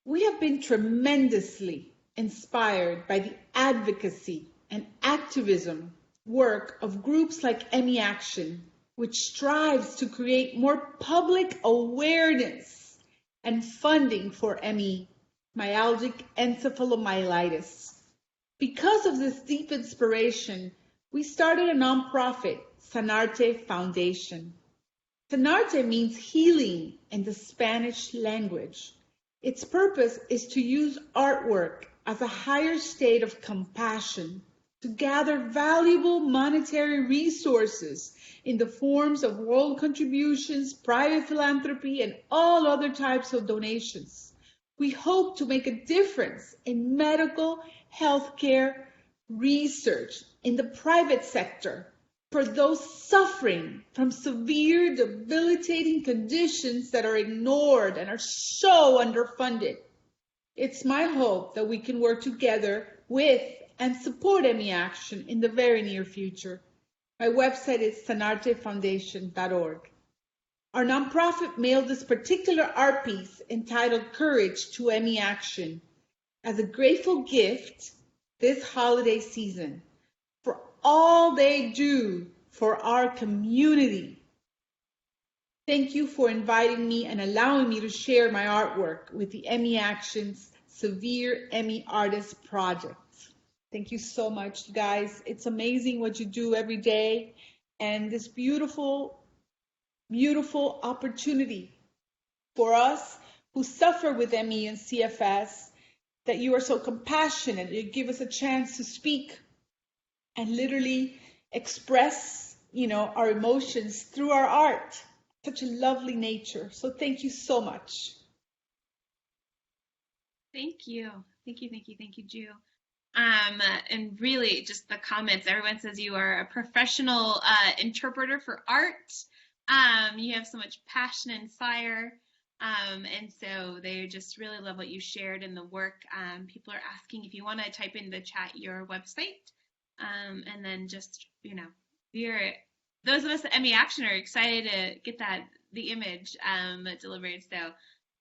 We have been tremendously inspired by the advocacy and activism work of groups like ME Action, which strives to create more public awareness and funding for ME, myalgic encephalomyelitis. Because of this deep inspiration, we started a nonprofit, Sanarte Foundation. Sanarte means healing in the Spanish language. Its purpose is to use artwork as a higher state of compassion to gather valuable monetary resources in the forms of world contributions, private philanthropy, and all other types of donations. We hope to make a difference in medical, healthcare, research in the private sector for those suffering from severe debilitating conditions that are ignored and are so underfunded. It's my hope that we can work together with and support ME Action in the very near future. My website is sanartefoundation.org. Our nonprofit mailed this particular art piece entitled Courage to ME Action as a grateful gift this holiday season for all they do for our community. Thank you for inviting me and allowing me to share my artwork with the ME Action's Severe ME Artist Project. Thank you so much, guys. It's amazing what you do every day, and this beautiful, beautiful opportunity for us who suffer with ME and CFS, that you are so compassionate. You give us a chance to speak and literally express, our emotions through our art. Such a lovely nature. So thank you so much. Thank you. Thank you, Ju. And really just the comments, everyone says you are a professional interpreter for art. You have so much passion and fire. And so they just really love what you shared in the work. People are asking if you want to type in the chat your website. And then just, those of us at ME Action are excited to get the image delivered. So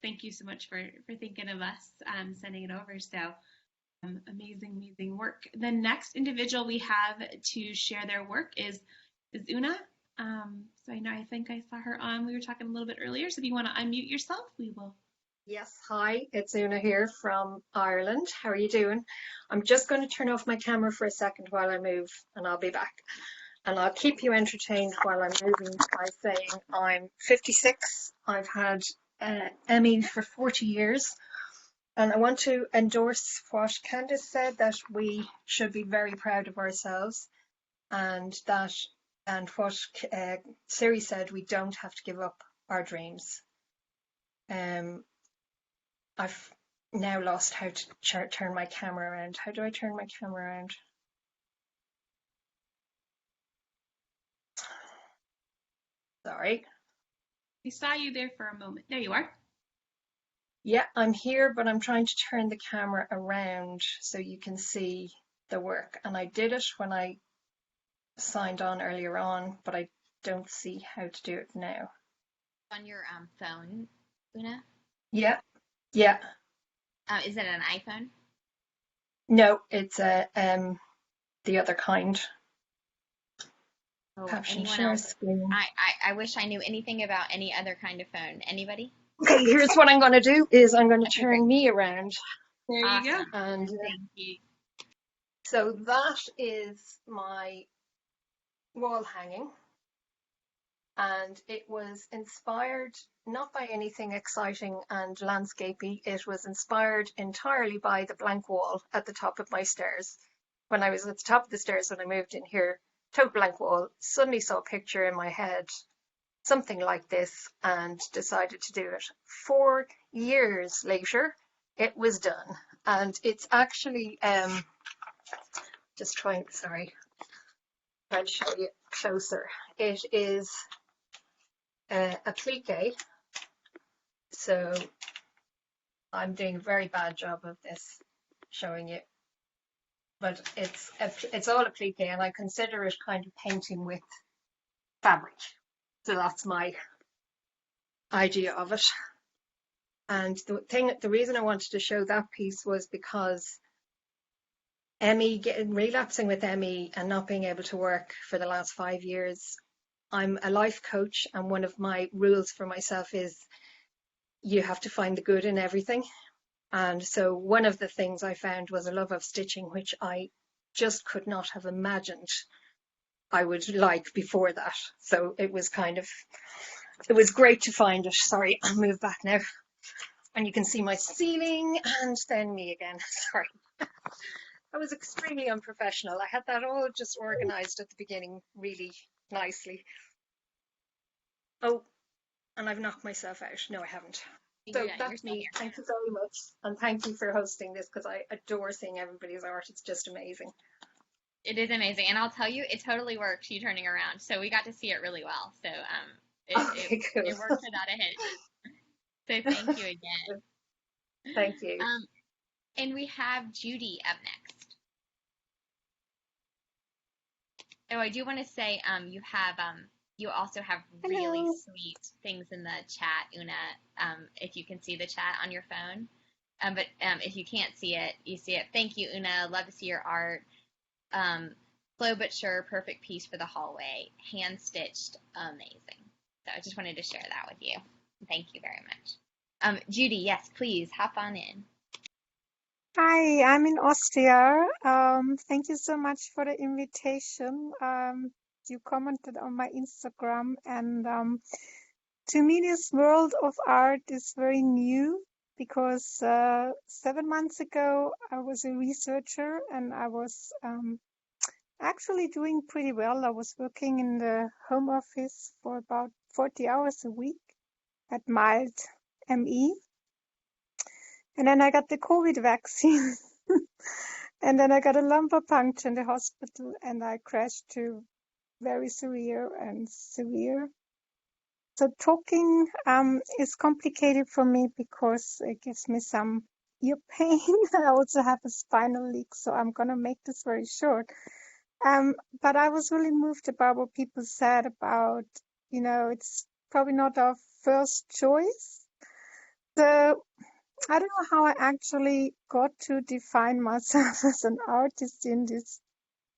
thank you so much for thinking of us, sending it over. So amazing work. The next individual we have to share their work is Una. So I think I saw her on. We were talking a little bit earlier. So if you want to unmute yourself, we will. Yes, hi, it's Una here from Ireland. How are you doing? I'm just going to turn off my camera for a second while I move, and I'll be back. And I'll keep you entertained while I'm moving by saying I'm 56. I've had ME for 40 years. And I want to endorse what Candace said, that we should be very proud of ourselves, and what Siri said, we don't have to give up our dreams. I've now lost how to turn my camera around. How do I turn my camera around? Sorry. We saw you there for a moment. There you are. Yeah, I'm here, but I'm trying to turn the camera around so you can see the work. And I did it when I signed on earlier on, but I don't see how to do it now. On your phone, Una? Yeah. Is it an iPhone? No, it's the other kind. Oh, Caption anyone share else? screen. I wish I knew anything about any other kind of phone. Anybody? Okay, here's what I'm going to do is I'm going to Okay, turn great. me around. There you go. Awesome. And Thank you. so that is my wall hanging. And it was inspired not by anything exciting and landscapey. It was inspired entirely by the blank wall at the top of my stairs. When I was at the top of the stairs when I moved in here, took blank wall, suddenly saw a picture in my head, something like this, and decided to do it. 4 years later, it was done. And it's actually, just trying to show you closer. It is applique. So I'm doing a very bad job of this showing you, but it's all applique, and I consider it kind of painting with fabric. So that's my idea of it. And the reason I wanted to show that piece was because relapsing with ME and not being able to work for the last 5 years, I'm a life coach, and one of my rules for myself is you have to find the good in everything. And so one of the things I found was a love of stitching, which I just could not have imagined I would like before that. So it was great to find it. Sorry, I'll move back now. And you can see my ceiling and then me again. Sorry. I was extremely unprofessional. I had that all just organized at the beginning really nicely. Oh, and I've knocked myself out. No, I haven't. So Yeah, that's me. Thank you very much. And thank you for hosting this, because I adore seeing everybody's art. It's just amazing. It is amazing. And I'll tell you, it totally worked, you turning around. So we got to see it really well. So it worked without a hitch. So thank you again. Thank you. And we have Judy up next. Oh, I do want to say you also have really sweet things in the chat, Una, if you can see the chat on your phone. But if you can't see it, you see it. Thank you, Una. Love to see your art. Slow but sure, perfect piece for the hallway. Hand stitched, amazing. So I just wanted to share that with you. Thank you very much. Judy, yes, please hop on in. Hi, I'm in Austria. Thank you so much for the invitation. You commented on my Instagram, and to me, this world of art is very new because 7 months ago, I was a researcher and I was actually doing pretty well. I was working in the home office for about 40 hours a week at mild ME. And then I got the COVID vaccine. And then I got a lumbar puncture in the hospital and I crashed to very severe and severe. So talking is complicated for me because it gives me some ear pain. I also have a spinal leak, so I'm going to make this very short. But I was really moved about what people said about, it's probably not our first choice. So I don't know how I actually got to define myself as an artist in this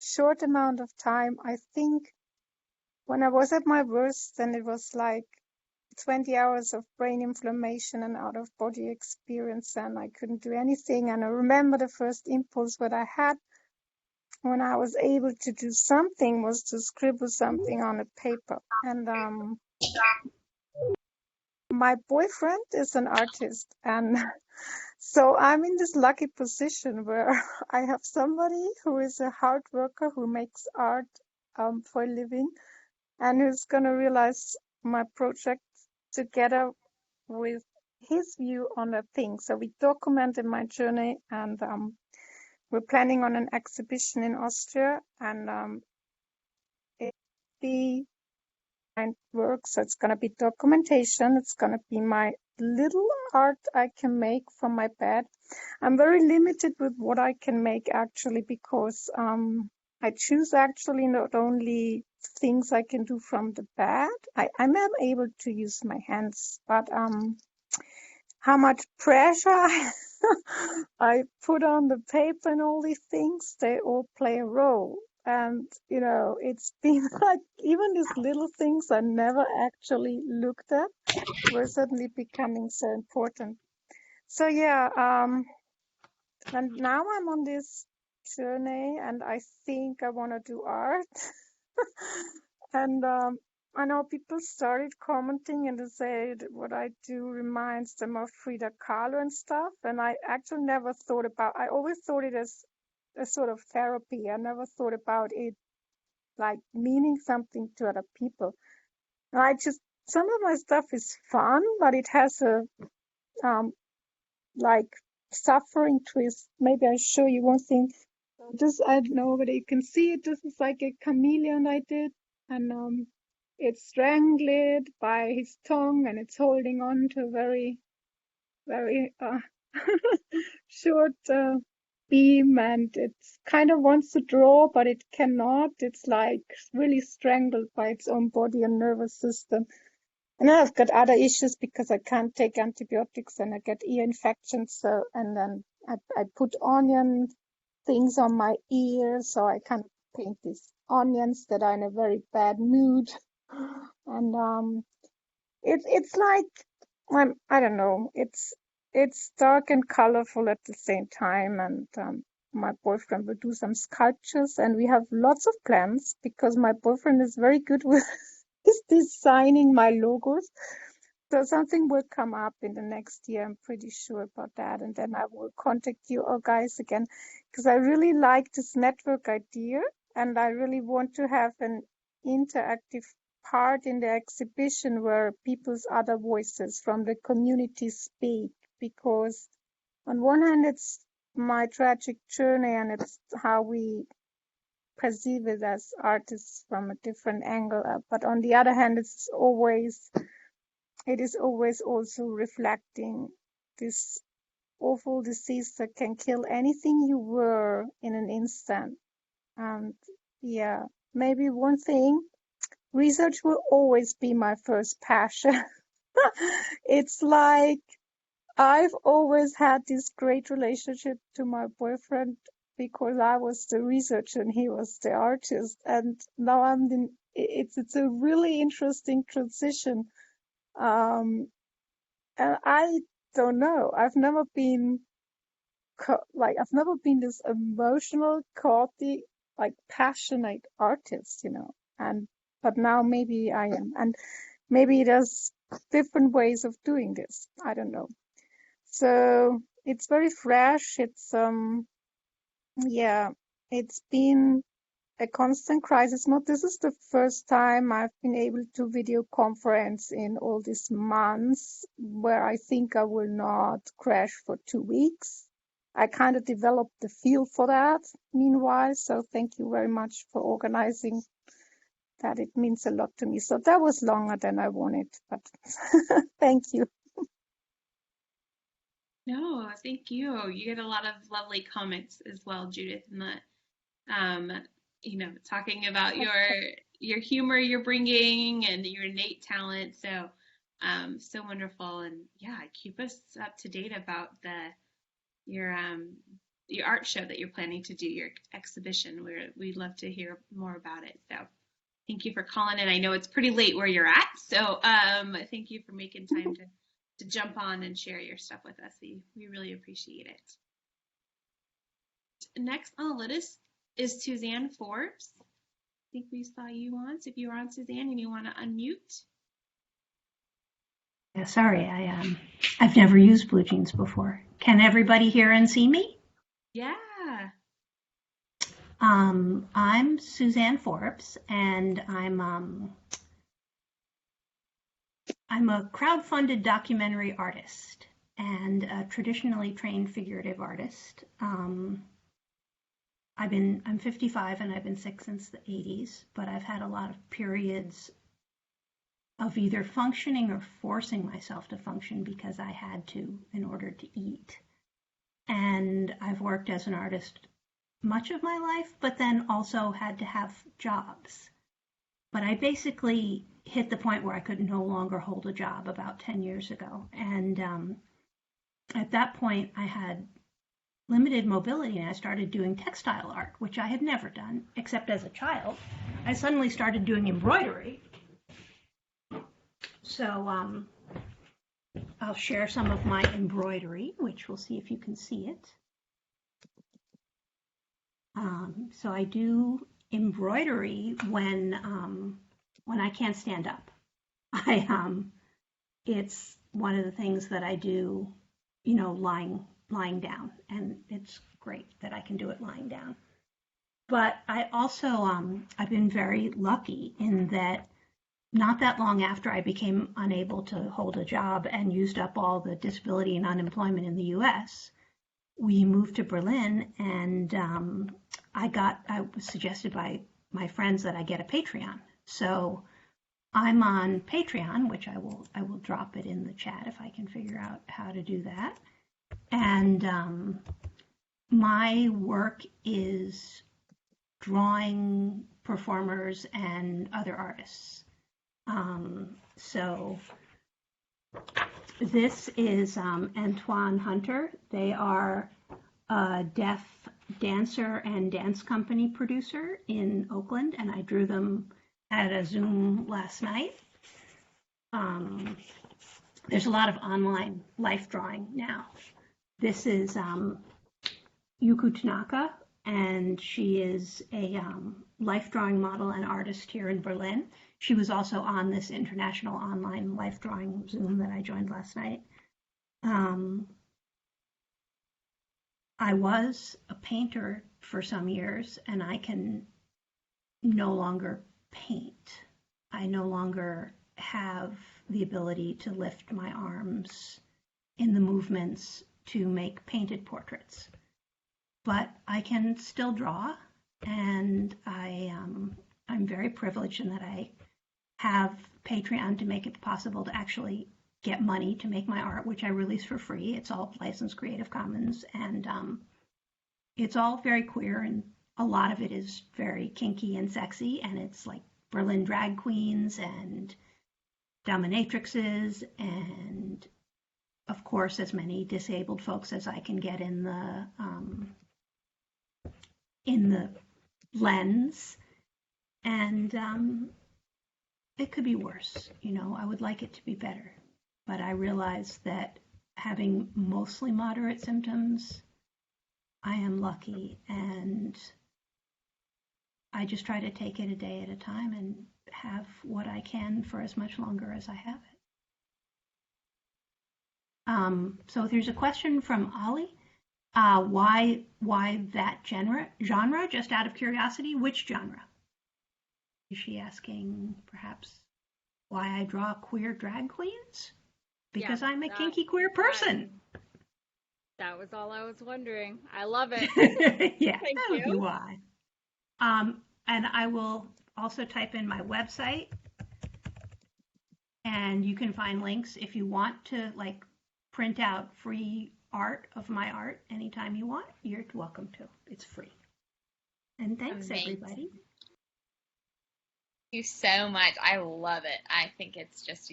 short amount of time. I think when I was at my worst, then it was like 20 hours of brain inflammation and out of body experience, and I couldn't do anything. And I remember the first impulse that I had when I was able to do something was to scribble something on a paper. And my boyfriend is an artist, and so I'm in this lucky position where I have somebody who is a hard worker who makes art for a living and who's going to realize my project together with his view on a thing. So we documented my journey, and we're planning on an exhibition in Austria, and it be my work. So it's going to be documentation. It's going to be my little art I can make from my bed. I'm very limited with what I can make actually because I choose actually not only things I can do from the bed. I'm able to use my hands, but how much pressure I put on the paper and all these things, they all play a role. And, it's been like even these little things I never actually looked at were suddenly becoming so important. So yeah, and now I'm on this journey and I think I want to do art. And I know people started commenting and they said what I do reminds them of Frida Kahlo and stuff. And I actually never thought I always thought it as a sort of therapy. I never thought about it like meaning something to other people. And some of my stuff is fun, but it has a like suffering twist. Maybe I'll show you one thing. This, I don't know whether you can see it. This is like a chameleon I did, and it's strangled by his tongue, and it's holding on to a very, very short beam, and it kind of wants to draw, but it cannot. It's like really strangled by its own body and nervous system. And then I've got other issues because I can't take antibiotics and I get ear infections. So, and then I put onion things on my ears, so I kind of paint these onions that are in a very bad mood. And it's like I don't know. It's dark and colorful at the same time. And my boyfriend will do some sculptures, and we have lots of plans because my boyfriend is very good with is designing my logos. So something will come up in the next year. I'm pretty sure about that. And then I will contact you all guys again because I really like this network idea. And I really want to have an interactive part in the exhibition where people's other voices from the community speak. Because on one hand, it's my tragic journey and it's how we perceive it as artists from a different angle. But on the other hand, it is always also reflecting this awful disease that can kill anything you were in an instant. And yeah, maybe one thing, research will always be my first passion. It's like I've always had this great relationship to my boyfriend because I was the researcher and he was the artist. And now it's a really interesting transition. And I don't know. I've never been like I've never been this emotional, courtly, like passionate artist, but now maybe I am, and maybe there's different ways of doing this. I don't know. So it's very fresh. Yeah, it's been a constant crisis mode. This is the first time I've been able to video conference in all these months where I think I will not crash for 2 weeks. I kind of developed the feel for that meanwhile. So thank you very much for organizing that. It means a lot to me. So that was longer than I wanted, but thank you. No, thank you. You get a lot of lovely comments as well, Judith, in the talking about your humor you're bringing and your innate talent. So, so wonderful. And yeah, keep us up to date about your art show that you're planning to do, your exhibition. We'd love to hear more about it. So, thank you for calling in. I know it's pretty late where you're at, so thank you for making time to jump on and share your stuff with us. We really appreciate it. Next on the list is Suzanne Forbes. I think we saw you on. So if you're on, Suzanne, and you want to unmute. Yeah, sorry, I've never used Blue Jeans before. Can everybody hear and see me? Yeah. I'm Suzanne Forbes, and I'm a crowdfunded documentary artist and a traditionally trained figurative artist. I'm 55 and I've been sick since the 80s, but I've had a lot of periods of either functioning or forcing myself to function because I had to in order to eat. And I've worked as an artist much of my life, but then also had to have jobs. But I basically hit the point where I could no longer hold a job about 10 years ago. And at that point, I had limited mobility, and I started doing textile art, which I had never done, except as a child. I suddenly started doing embroidery. So I'll share some of my embroidery, which we'll see if you can see it. So I do embroidery when I can't stand up. It's one of the things that I do, lying down, and it's great that I can do it lying down. But I also I've been very lucky in that not that long after I became unable to hold a job and used up all the disability and unemployment in the US, we moved to Berlin, and I was suggested by my friends that I get a Patreon. So I'm on Patreon, which I will drop it in the chat if I can figure out how to do that. And my work is drawing performers and other artists. So this is Antoine Hunter. They are a deaf dancer and dance company producer in Oakland, and I drew them at a Zoom last night. There's a lot of online life drawing now. This is Yuko Tanaka, and she is a life drawing model and artist here in Berlin. She was also on this international online life drawing Zoom that I joined last night. I was a painter for some years, and I can no longer paint. I no longer have the ability to lift my arms in the movements to make painted portraits. But I can still draw, and I'm very privileged in that I have Patreon to make it possible to actually get money to make my art, which I release for free. It's all licensed Creative Commons, and it's all very queer, and a lot of it is very kinky and sexy, and it's like Berlin drag queens and dominatrixes, and of course as many disabled folks as I can get in the lens. And it could be worse, I would like it to be better, but I realize that having mostly moderate symptoms I am lucky, and I just try to take it a day at a time and have what I can for as much longer as I have it. So there's a question from Ollie. Why that genre? Just out of curiosity, which genre? Is she asking perhaps why I draw queer drag queens? Because I'm a kinky queer person. That was all I was wondering. I love it. Yeah, Thank that would be you. why. And I will also type in my website, and you can find links if you want to like print out free art of my art anytime you want. You're welcome to. It's free. And thanks, Amazing. everybody. Thank you so much. I love it. I think it's just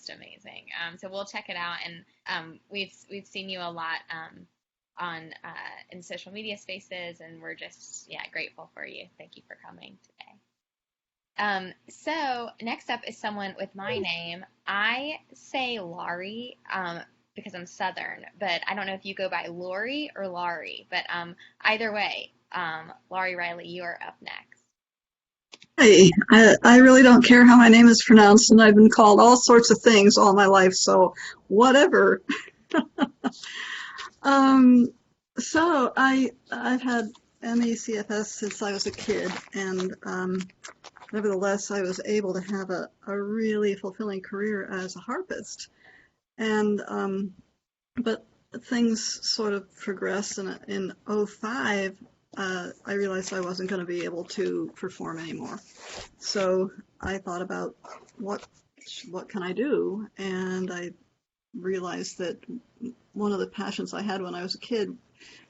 amazing. So we'll check it out, and we've seen you a lot on in social media spaces, and we're just grateful for you. Thank you for coming today. So next up is someone with my name. I say Laurie because I'm Southern, but I don't know if you go by Laurie or Laurie. But either way, Laurie Riley, you are up next. Hey, I really don't care how my name is pronounced, and I've been called all sorts of things all my life, so whatever. So I've had ME CFS since I was a kid, and nevertheless, I was able to have a really fulfilling career as a harpist. And but things sort of progressed, and in '05, I realized I wasn't going to be able to perform anymore. So I thought about what can I do, and I realized that one of the passions I had when I was a kid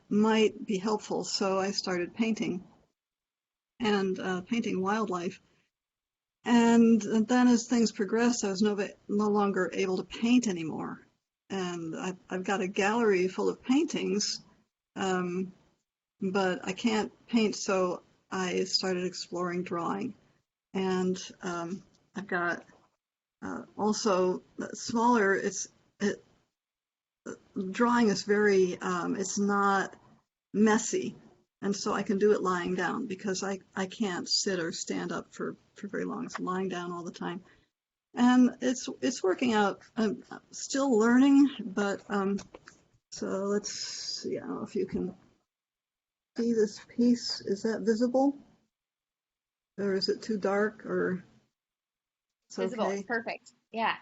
might be helpful. So I started painting, and painting wildlife. And then as things progressed, I was no longer able to paint anymore. And I've got a gallery full of paintings, but I can't paint, so I started exploring drawing. And I've got also smaller. Drawing is very. It's not messy, and so I can do it lying down because I can't sit or stand up for very long. So lying down all the time, and it's working out. I'm still learning, but so let's see. I don't know if you can see this piece. Is that visible, or is it too dark, or it's Visible. okay? Perfect. Yeah.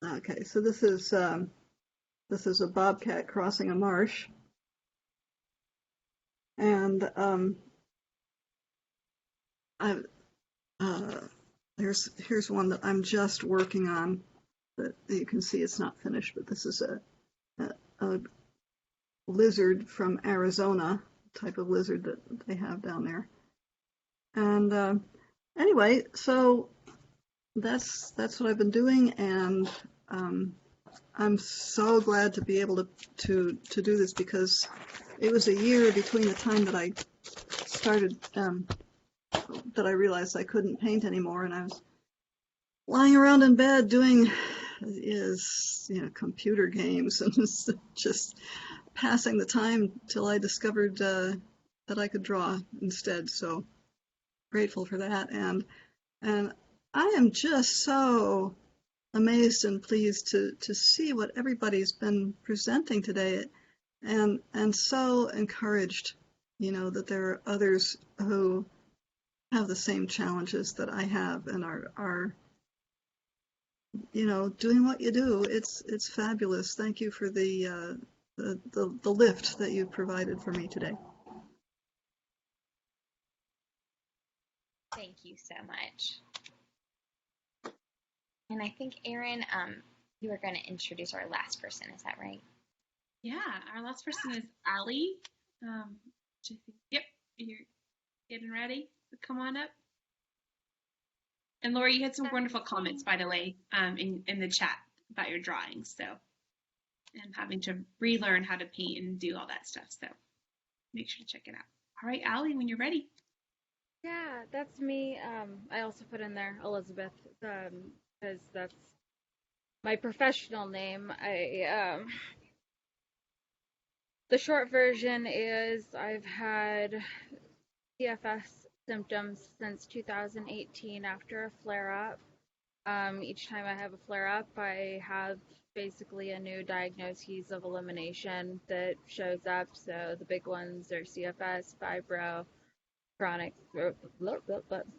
Okay, so this is a bobcat crossing a marsh, and here's one that I'm just working on. That you can see it's not finished, but this is a lizard from Arizona, type of lizard that they have down there. And anyway, so that's what I've been doing, and I'm so glad to be able to do this, because it was a year between the time that I started that I realized I couldn't paint anymore, and I was lying around in bed doing computer games and just passing the time till I discovered that I could draw instead. So grateful for that, and I am just so amazed and pleased to see what everybody's been presenting today, and so encouraged, that there are others who have the same challenges that I have and are doing what you do. It's fabulous. Thank you for the lift that you provided for me today. Thank you so much. And I think, Erin, you were going to introduce our last person. Is that right? Yeah, our last person is Allie. Yep, you're getting ready. So come on up. And Laurie, you had some wonderful comments, by the way, in the chat about your drawings. So, and having to relearn how to paint and do all that stuff. So make sure to check it out. All right, Allie, when you're ready. Yeah, that's me. I also put in there Elizabeth, because that's my professional name. the short version is I've had Cfs symptoms since 2018 after a flare-up. Each time I have a flare-up, I have basically a new diagnosis of elimination that shows up. So the big ones are CFS, fibro, chronic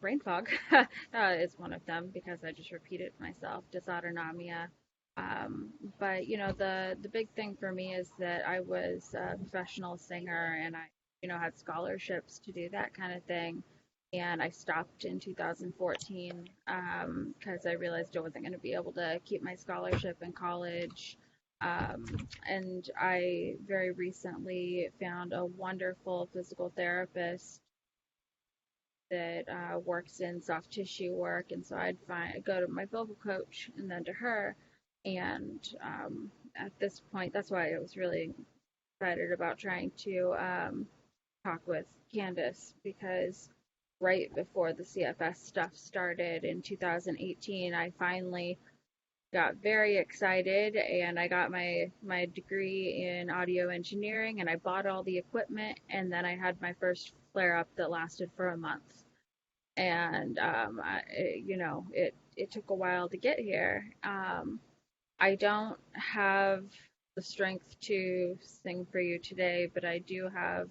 brain fog is one of them because I just repeated myself, dysautonomia. But the big thing for me is that I was a professional singer and I had scholarships to do that kind of thing. And I stopped in 2014 because I realized I wasn't going to be able to keep my scholarship in college. And I very recently found a wonderful physical therapist that works in soft tissue work. And so I'd go to my vocal coach and then to her. And at this point, that's why I was really excited about trying to talk with Candace, because right before the CFS stuff started in 2018, I finally got very excited and I got my degree in audio engineering and I bought all the equipment, and then I had my first flare up that lasted for a month. And it took a while to get here. I don't have the strength to sing for you today, but I do have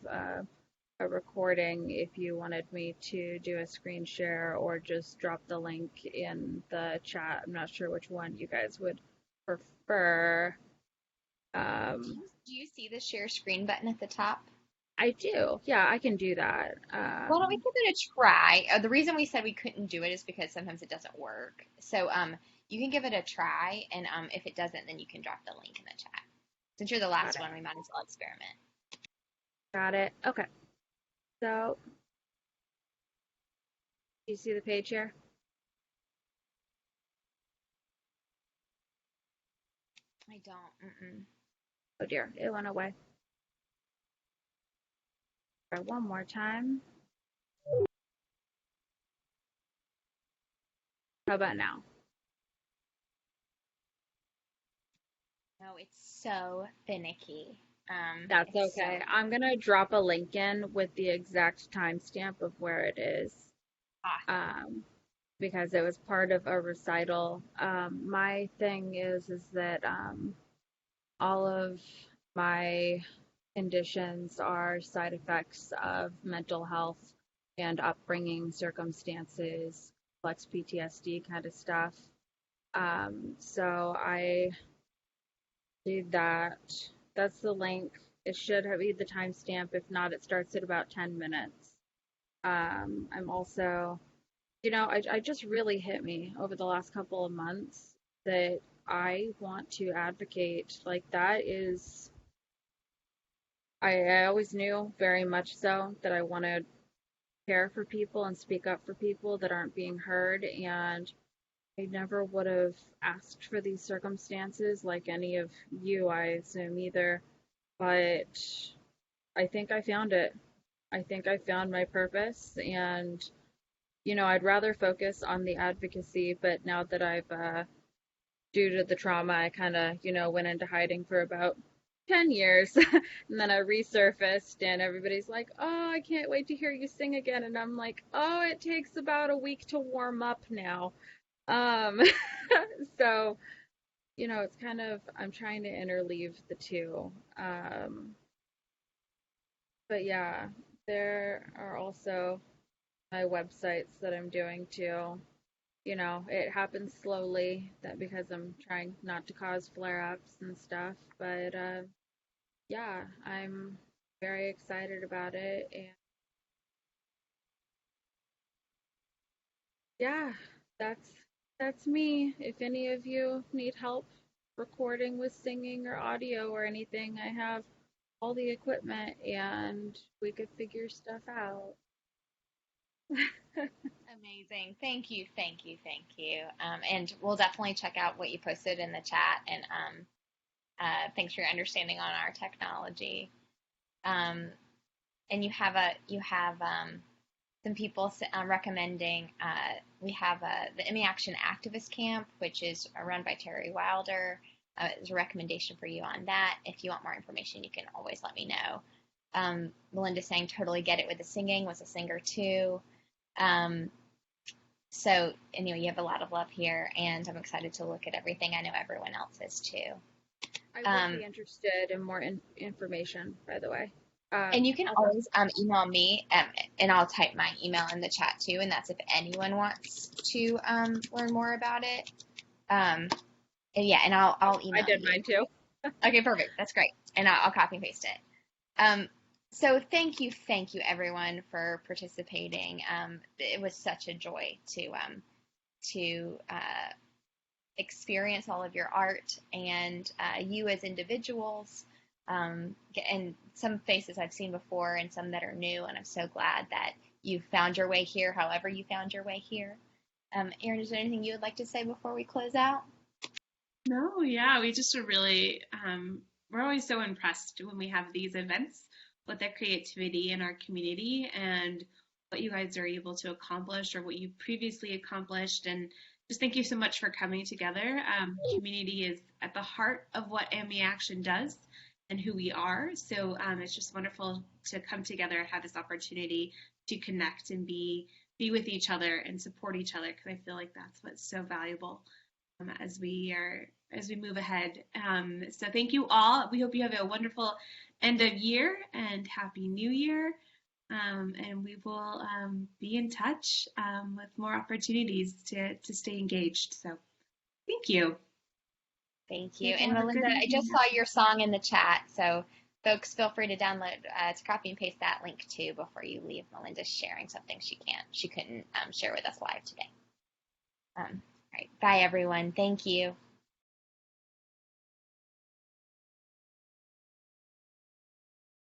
a recording if you wanted me to do a screen share or just drop the link in the chat. I'm not sure which one you guys would prefer. Do you see the share screen button at the top? I do. Yeah, I can do that. Why don't we give it a try? The reason we said we couldn't do it is because sometimes it doesn't work. So you can give it a try, and if it doesn't, then you can drop the link in the chat. Since you're the last one, we might as well experiment. Got it. Okay. So, do you see the page here? I don't. Oh dear, it went away. Try one more time. How about now? No, it's so finicky. That's okay. I'm going to drop a link in with the exact timestamp of where it is. Because it was part of a recital. My thing is that all of my conditions are side effects of mental health and upbringing circumstances, complex PTSD kind of stuff. So I did that. That's the link. It should have the timestamp. If not, it starts at about 10 minutes. I'm also, I just really hit me over the last couple of months that I want to advocate. Like, that is, I always knew very much so that I want to care for people and speak up for people that aren't being heard. And I never would have asked for these circumstances like any of you, I assume, either. But I think I found it. I think I found my purpose. And, I'd rather focus on the advocacy. But now that I've, due to the trauma, I kind of, went into hiding for about 10 years. And then I resurfaced and everybody's like, oh, I can't wait to hear you sing again. And I'm like, oh, it takes about a week to warm up now. So, it's kind of, I'm trying to interleave the two. But yeah, there are also my websites that I'm doing too. It happens slowly, that because I'm trying not to cause flare-ups and stuff. But yeah, I'm very excited about it. And yeah, that's me. If any of you need help recording with singing or audio or anything, I have all the equipment and we could figure stuff out. Amazing. Thank you. And we'll definitely check out what you posted in the chat. And thanks for your understanding on our technology. And you have some people recommending. We have the Emmy Action Activist Camp, which is run by Terry Wilder. There's a recommendation for you on that. If you want more information, you can always let me know. Melinda's saying totally get it with the singing, was a singer too. So anyway, you have a lot of love here, and I'm excited to look at everything. I know everyone else is too. I would be interested in more information, by the way. And you can always email me, and I'll type my email in the chat too, and that's if anyone wants to learn more about it. And yeah, and I'll email I did you. mine too. Okay, perfect. That's great. And I'll copy and paste it. So thank you everyone for participating. It was such a joy to experience all of your art and you as individuals, and some faces I've seen before and some that are new, and I'm so glad that you found your way here, however you found your way here. Erin, is there anything you would like to say before we close out? No, yeah, we just are really, we're always so impressed when we have these events with the creativity in our community and what you guys are able to accomplish or what you previously accomplished. And just thank you so much for coming together. Community is at the heart of what ME Action does and who we are. So it's just wonderful to come together and have this opportunity to connect and be with each other and support each other, because I feel like that's what's so valuable as we move ahead. So thank you all. We hope you have a wonderful end of year and happy new year. And we will be in touch with more opportunities to stay engaged. So thank you. Thank you. And Melinda, I just saw your song in the chat, so folks, feel free to download, to copy and paste that link too before you leave. Melinda's sharing something she couldn't share with us live today. All right, bye everyone. Thank you.